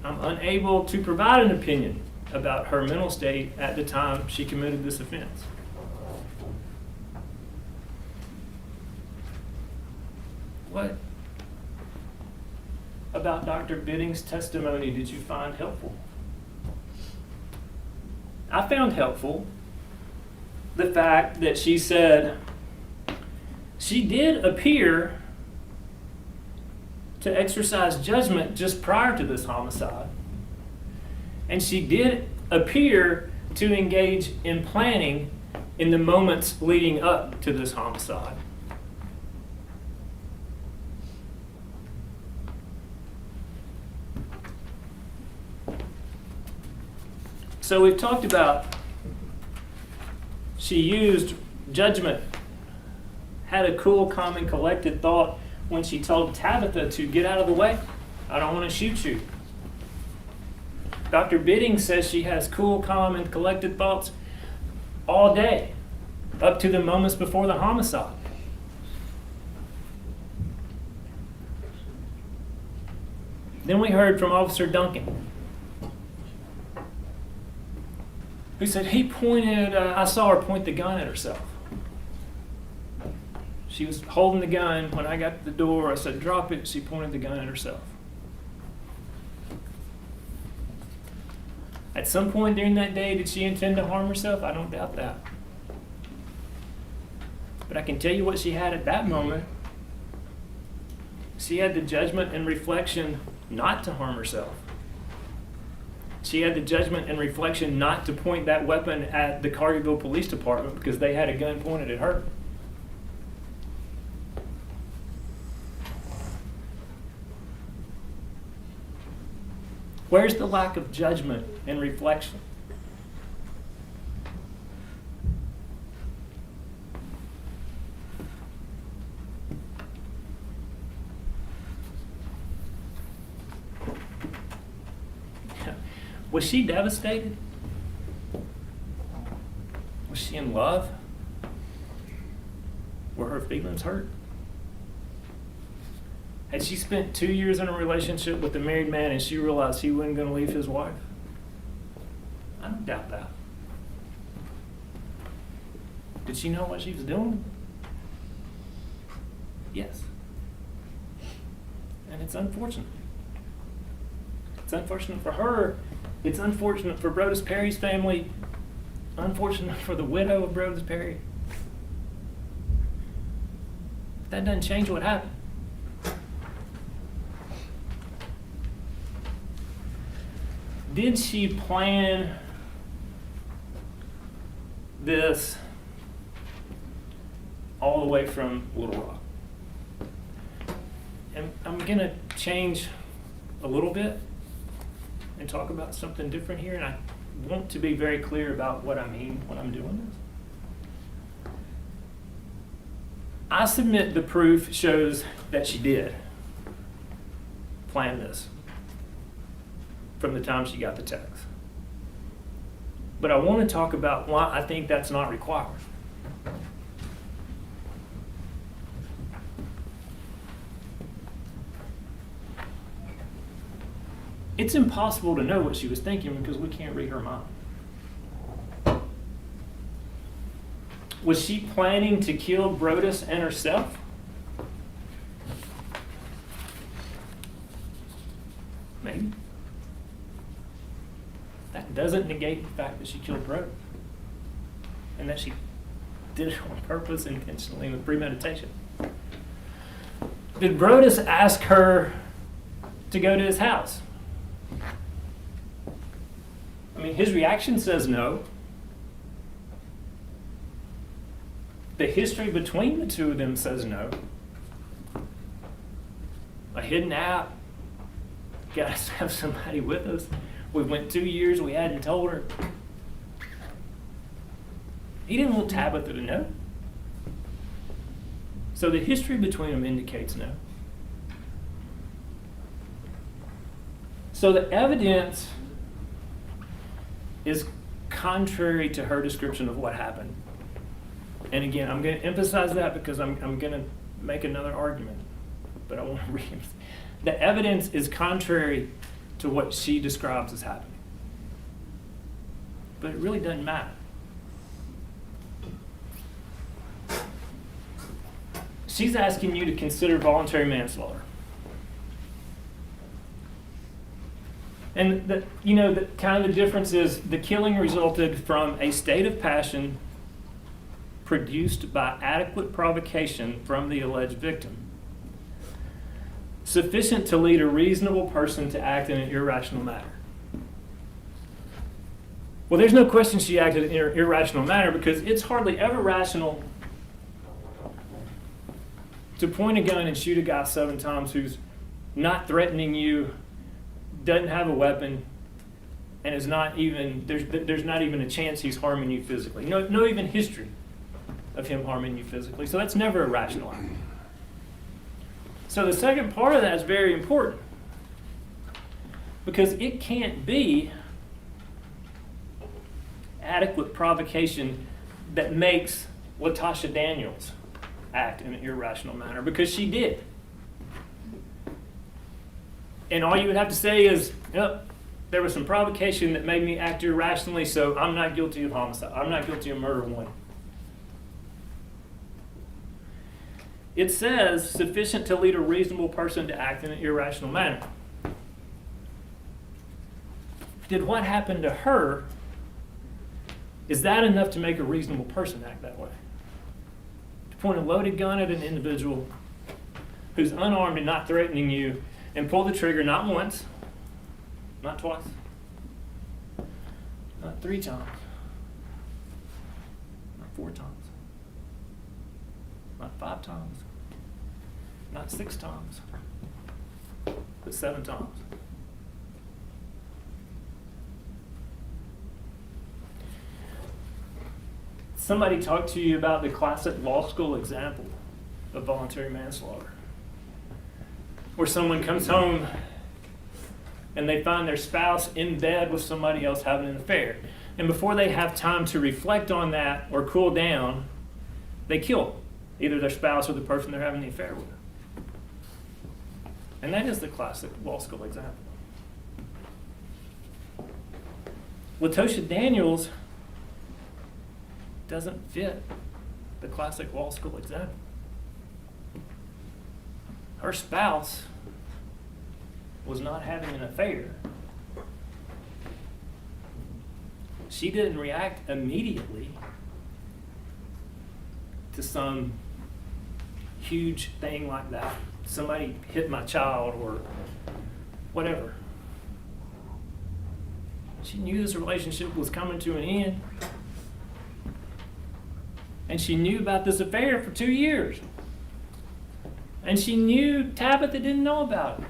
I'm unable to provide an opinion about her mental state at the time she committed this offense. What about Dr. Bidding's testimony did you find helpful? I found helpful the fact that she said she did appear to exercise judgment just prior to this homicide. And she did appear to engage in planning in the moments leading up to this homicide. So we've talked about she used judgment, had a cool, calm, and collected thought when she told Tabitha to get out of the way. I don't want to shoot you. Dr. Bidding says she has cool, calm, and collected thoughts all day, up to the moments before the homicide. Then we heard from Officer Duncan, who said he pointed, I saw her point the gun at herself. She was holding the gun. When I got to the door, I said, drop it. She pointed the gun at herself. At some point during that day, did she intend to harm herself? I don't doubt that. But I can tell you what she had at that moment. She had the judgment and reflection not to harm herself. She had the judgment and reflection not to point that weapon at the Carterville Police Department because they had a gun pointed at her. Where's the lack of judgment and reflection? Was she devastated? Was she in love? Were her feelings hurt? Had she spent 2 years in a relationship with a married man and she realized he wasn't going to leave his wife? I don't doubt that. Did she know what she was doing? Yes. And it's unfortunate. It's unfortunate for her. It's unfortunate for Brodes Perry's family. Unfortunate for the widow of Brodes Perry. That doesn't change what happened. Did she plan this all the way from Little Rock? And I'm going to change a little bit and talk about something different here, and I want to be very clear about what I mean when I'm doing this. I submit the proof shows that she did plan this from the time she got the text. But I want to talk about why I think that's not required. It's impossible to know what she was thinking because we can't read her mind. Was she planning to kill Brodes and herself? Maybe. That doesn't negate the fact that she killed Brodes and that she did it on purpose, intentionally, with premeditation. Did Brodes ask her to go to his house? I mean, his reaction says no. The history between the two of them says no. A hidden app. Got to have somebody with us. We went 2 years, we hadn't told her. He didn't want Tabitha to know. So the history between them indicates no. So the evidence is contrary to her description of what happened. And again, I'm going to emphasize that because I'm going to make another argument. But I want to read. The evidence is contrary to what she describes as happening. But it really doesn't matter. She's asking you to consider voluntary manslaughter. And the kind of the difference is the killing resulted from a state of passion produced by adequate provocation from the alleged victim. sufficient to lead a reasonable person to act in an irrational manner. Well, there's no question she acted in an irrational manner, because it's hardly ever rational to point a gun and shoot a guy 7 times who's not threatening you, doesn't have a weapon, and is not even, there's not even a chance he's harming you physically. No even history of him harming you physically. So that's never a rational act. So the second part of that is very important, because it can't be adequate provocation that makes Latoshia Daniels act in an irrational manner, because she did. And all you would have to say is, yep, there was some provocation that made me act irrationally, so I'm not guilty of homicide. I'm not guilty of murder 1. It says sufficient to lead a reasonable person to act in an irrational manner. Did what happened to her, is that enough to make a reasonable person act that way? To point a loaded gun at an individual who's unarmed and not threatening you, and pull the trigger not once, not twice, not 3 times, not 4 times, not 5 times, not 6 times, but 7 times. Somebody talked to you about the classic law school example of voluntary manslaughter, where someone comes home and they find their spouse in bed with somebody else having an affair. And before they have time to reflect on that or cool down, they kill either their spouse or the person they're having the affair with. And that is the classic law school example. Latoshia Daniels doesn't fit the classic law school example. Her spouse was not having an affair. She didn't react immediately to some huge thing like that. Somebody hit my child or whatever. She knew this relationship was coming to an end. And she knew about this affair for 2 years. And she knew Tabitha didn't know about it.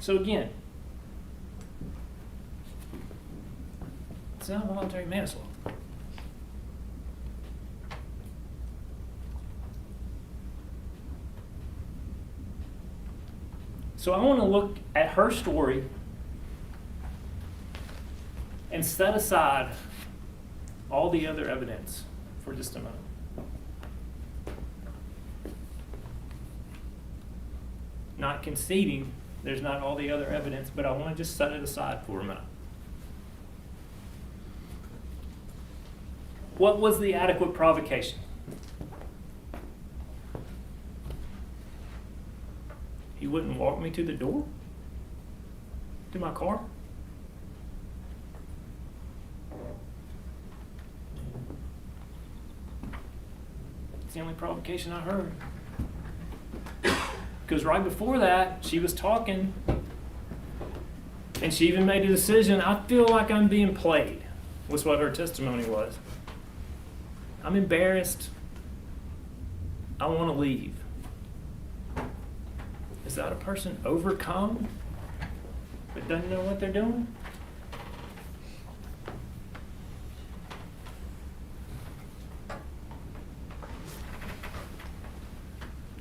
So again, it's not voluntary manslaughter. So I want to look at her story and set aside all the other evidence for just a moment. Not conceding there's not all the other evidence, but I want to just set it aside for a minute. What was the adequate provocation? He wouldn't walk me to the door? To my car? It's the only provocation I heard. Because right before that, she was talking, and she even made a decision. I feel like I'm being played, was what her testimony was. I'm embarrassed. I want to leave. Is that a person overcome but doesn't know what they're doing?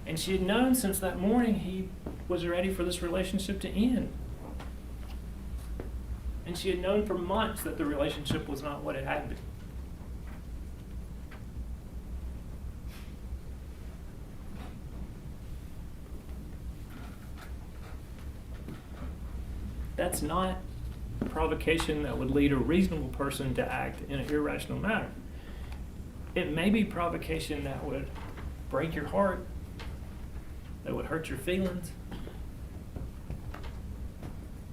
And she had known since that morning he was ready for this relationship to end. And she had known for months that the relationship was not what it had been. That's not provocation that would lead a reasonable person to act in an irrational manner. It may be provocation that would break your heart, that would hurt your feelings,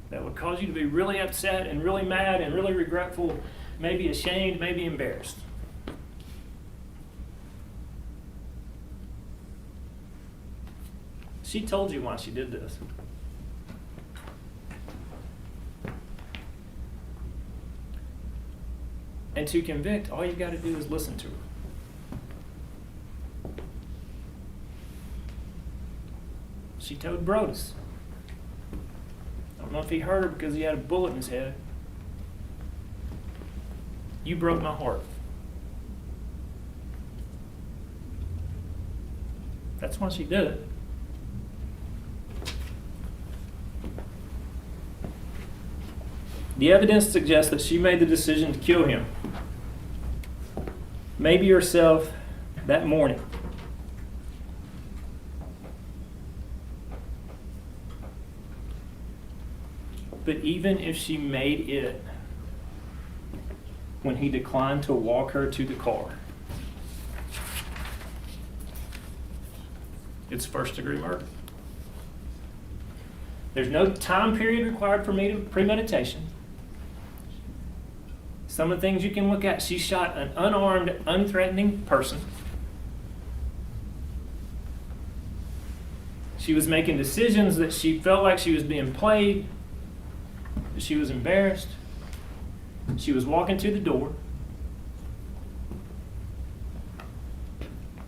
that would cause you to be really upset and really mad and really regretful, maybe ashamed, maybe embarrassed. She told you why she did this. And to convict, all you got to do is listen to her. She told Brodes. I don't know if he heard her because he had a bullet in his head. You broke my heart. That's why she did it. The evidence suggests that she made the decision to kill him. Maybe herself that morning. But even if she made it when he declined to walk her to the car, it's first-degree murder. There's no time period required for premeditation. Some of the things you can look at, she shot an unarmed, unthreatening person. She was making decisions that she felt like she was being played, that she was embarrassed. She was walking to the door.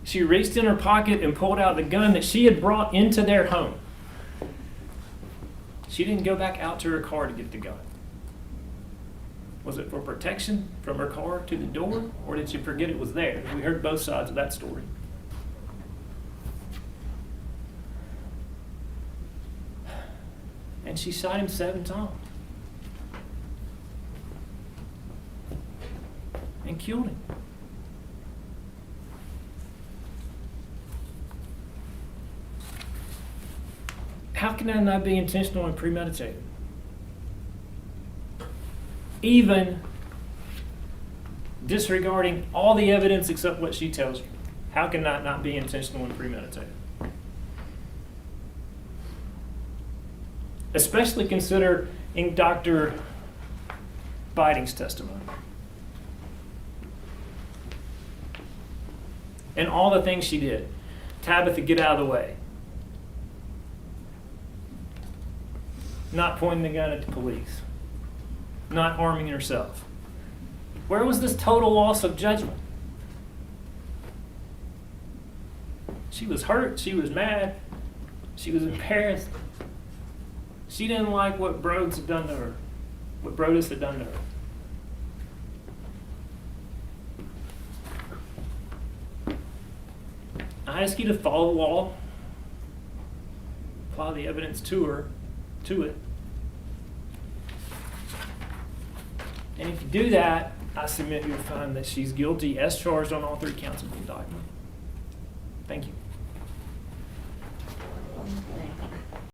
She reached in her pocket and pulled out the gun that she had brought into their home. She didn't go back out to her car to get the gun. Was it for protection from her car to the door, or did she forget it was there? We heard both sides of that story. And she shot him 7 times. And killed him. How can that not be intentional and premeditated? Even disregarding all the evidence except what she tells you. How can that not be intentional and premeditated? Especially considering Dr. Biding's testimony. And all the things she did. Tabitha, get out of the way. Not pointing the gun at the police. Not harming herself. Where was this total loss of judgment? She was hurt. She was mad. She was embarrassed. She didn't like what Brodes had done to her. What Brodes had done to her. I ask you to follow the law. Apply the evidence to it. And if you do that, I submit you'll find that she's guilty as charged on all 3 counts of the indictment. Thank you.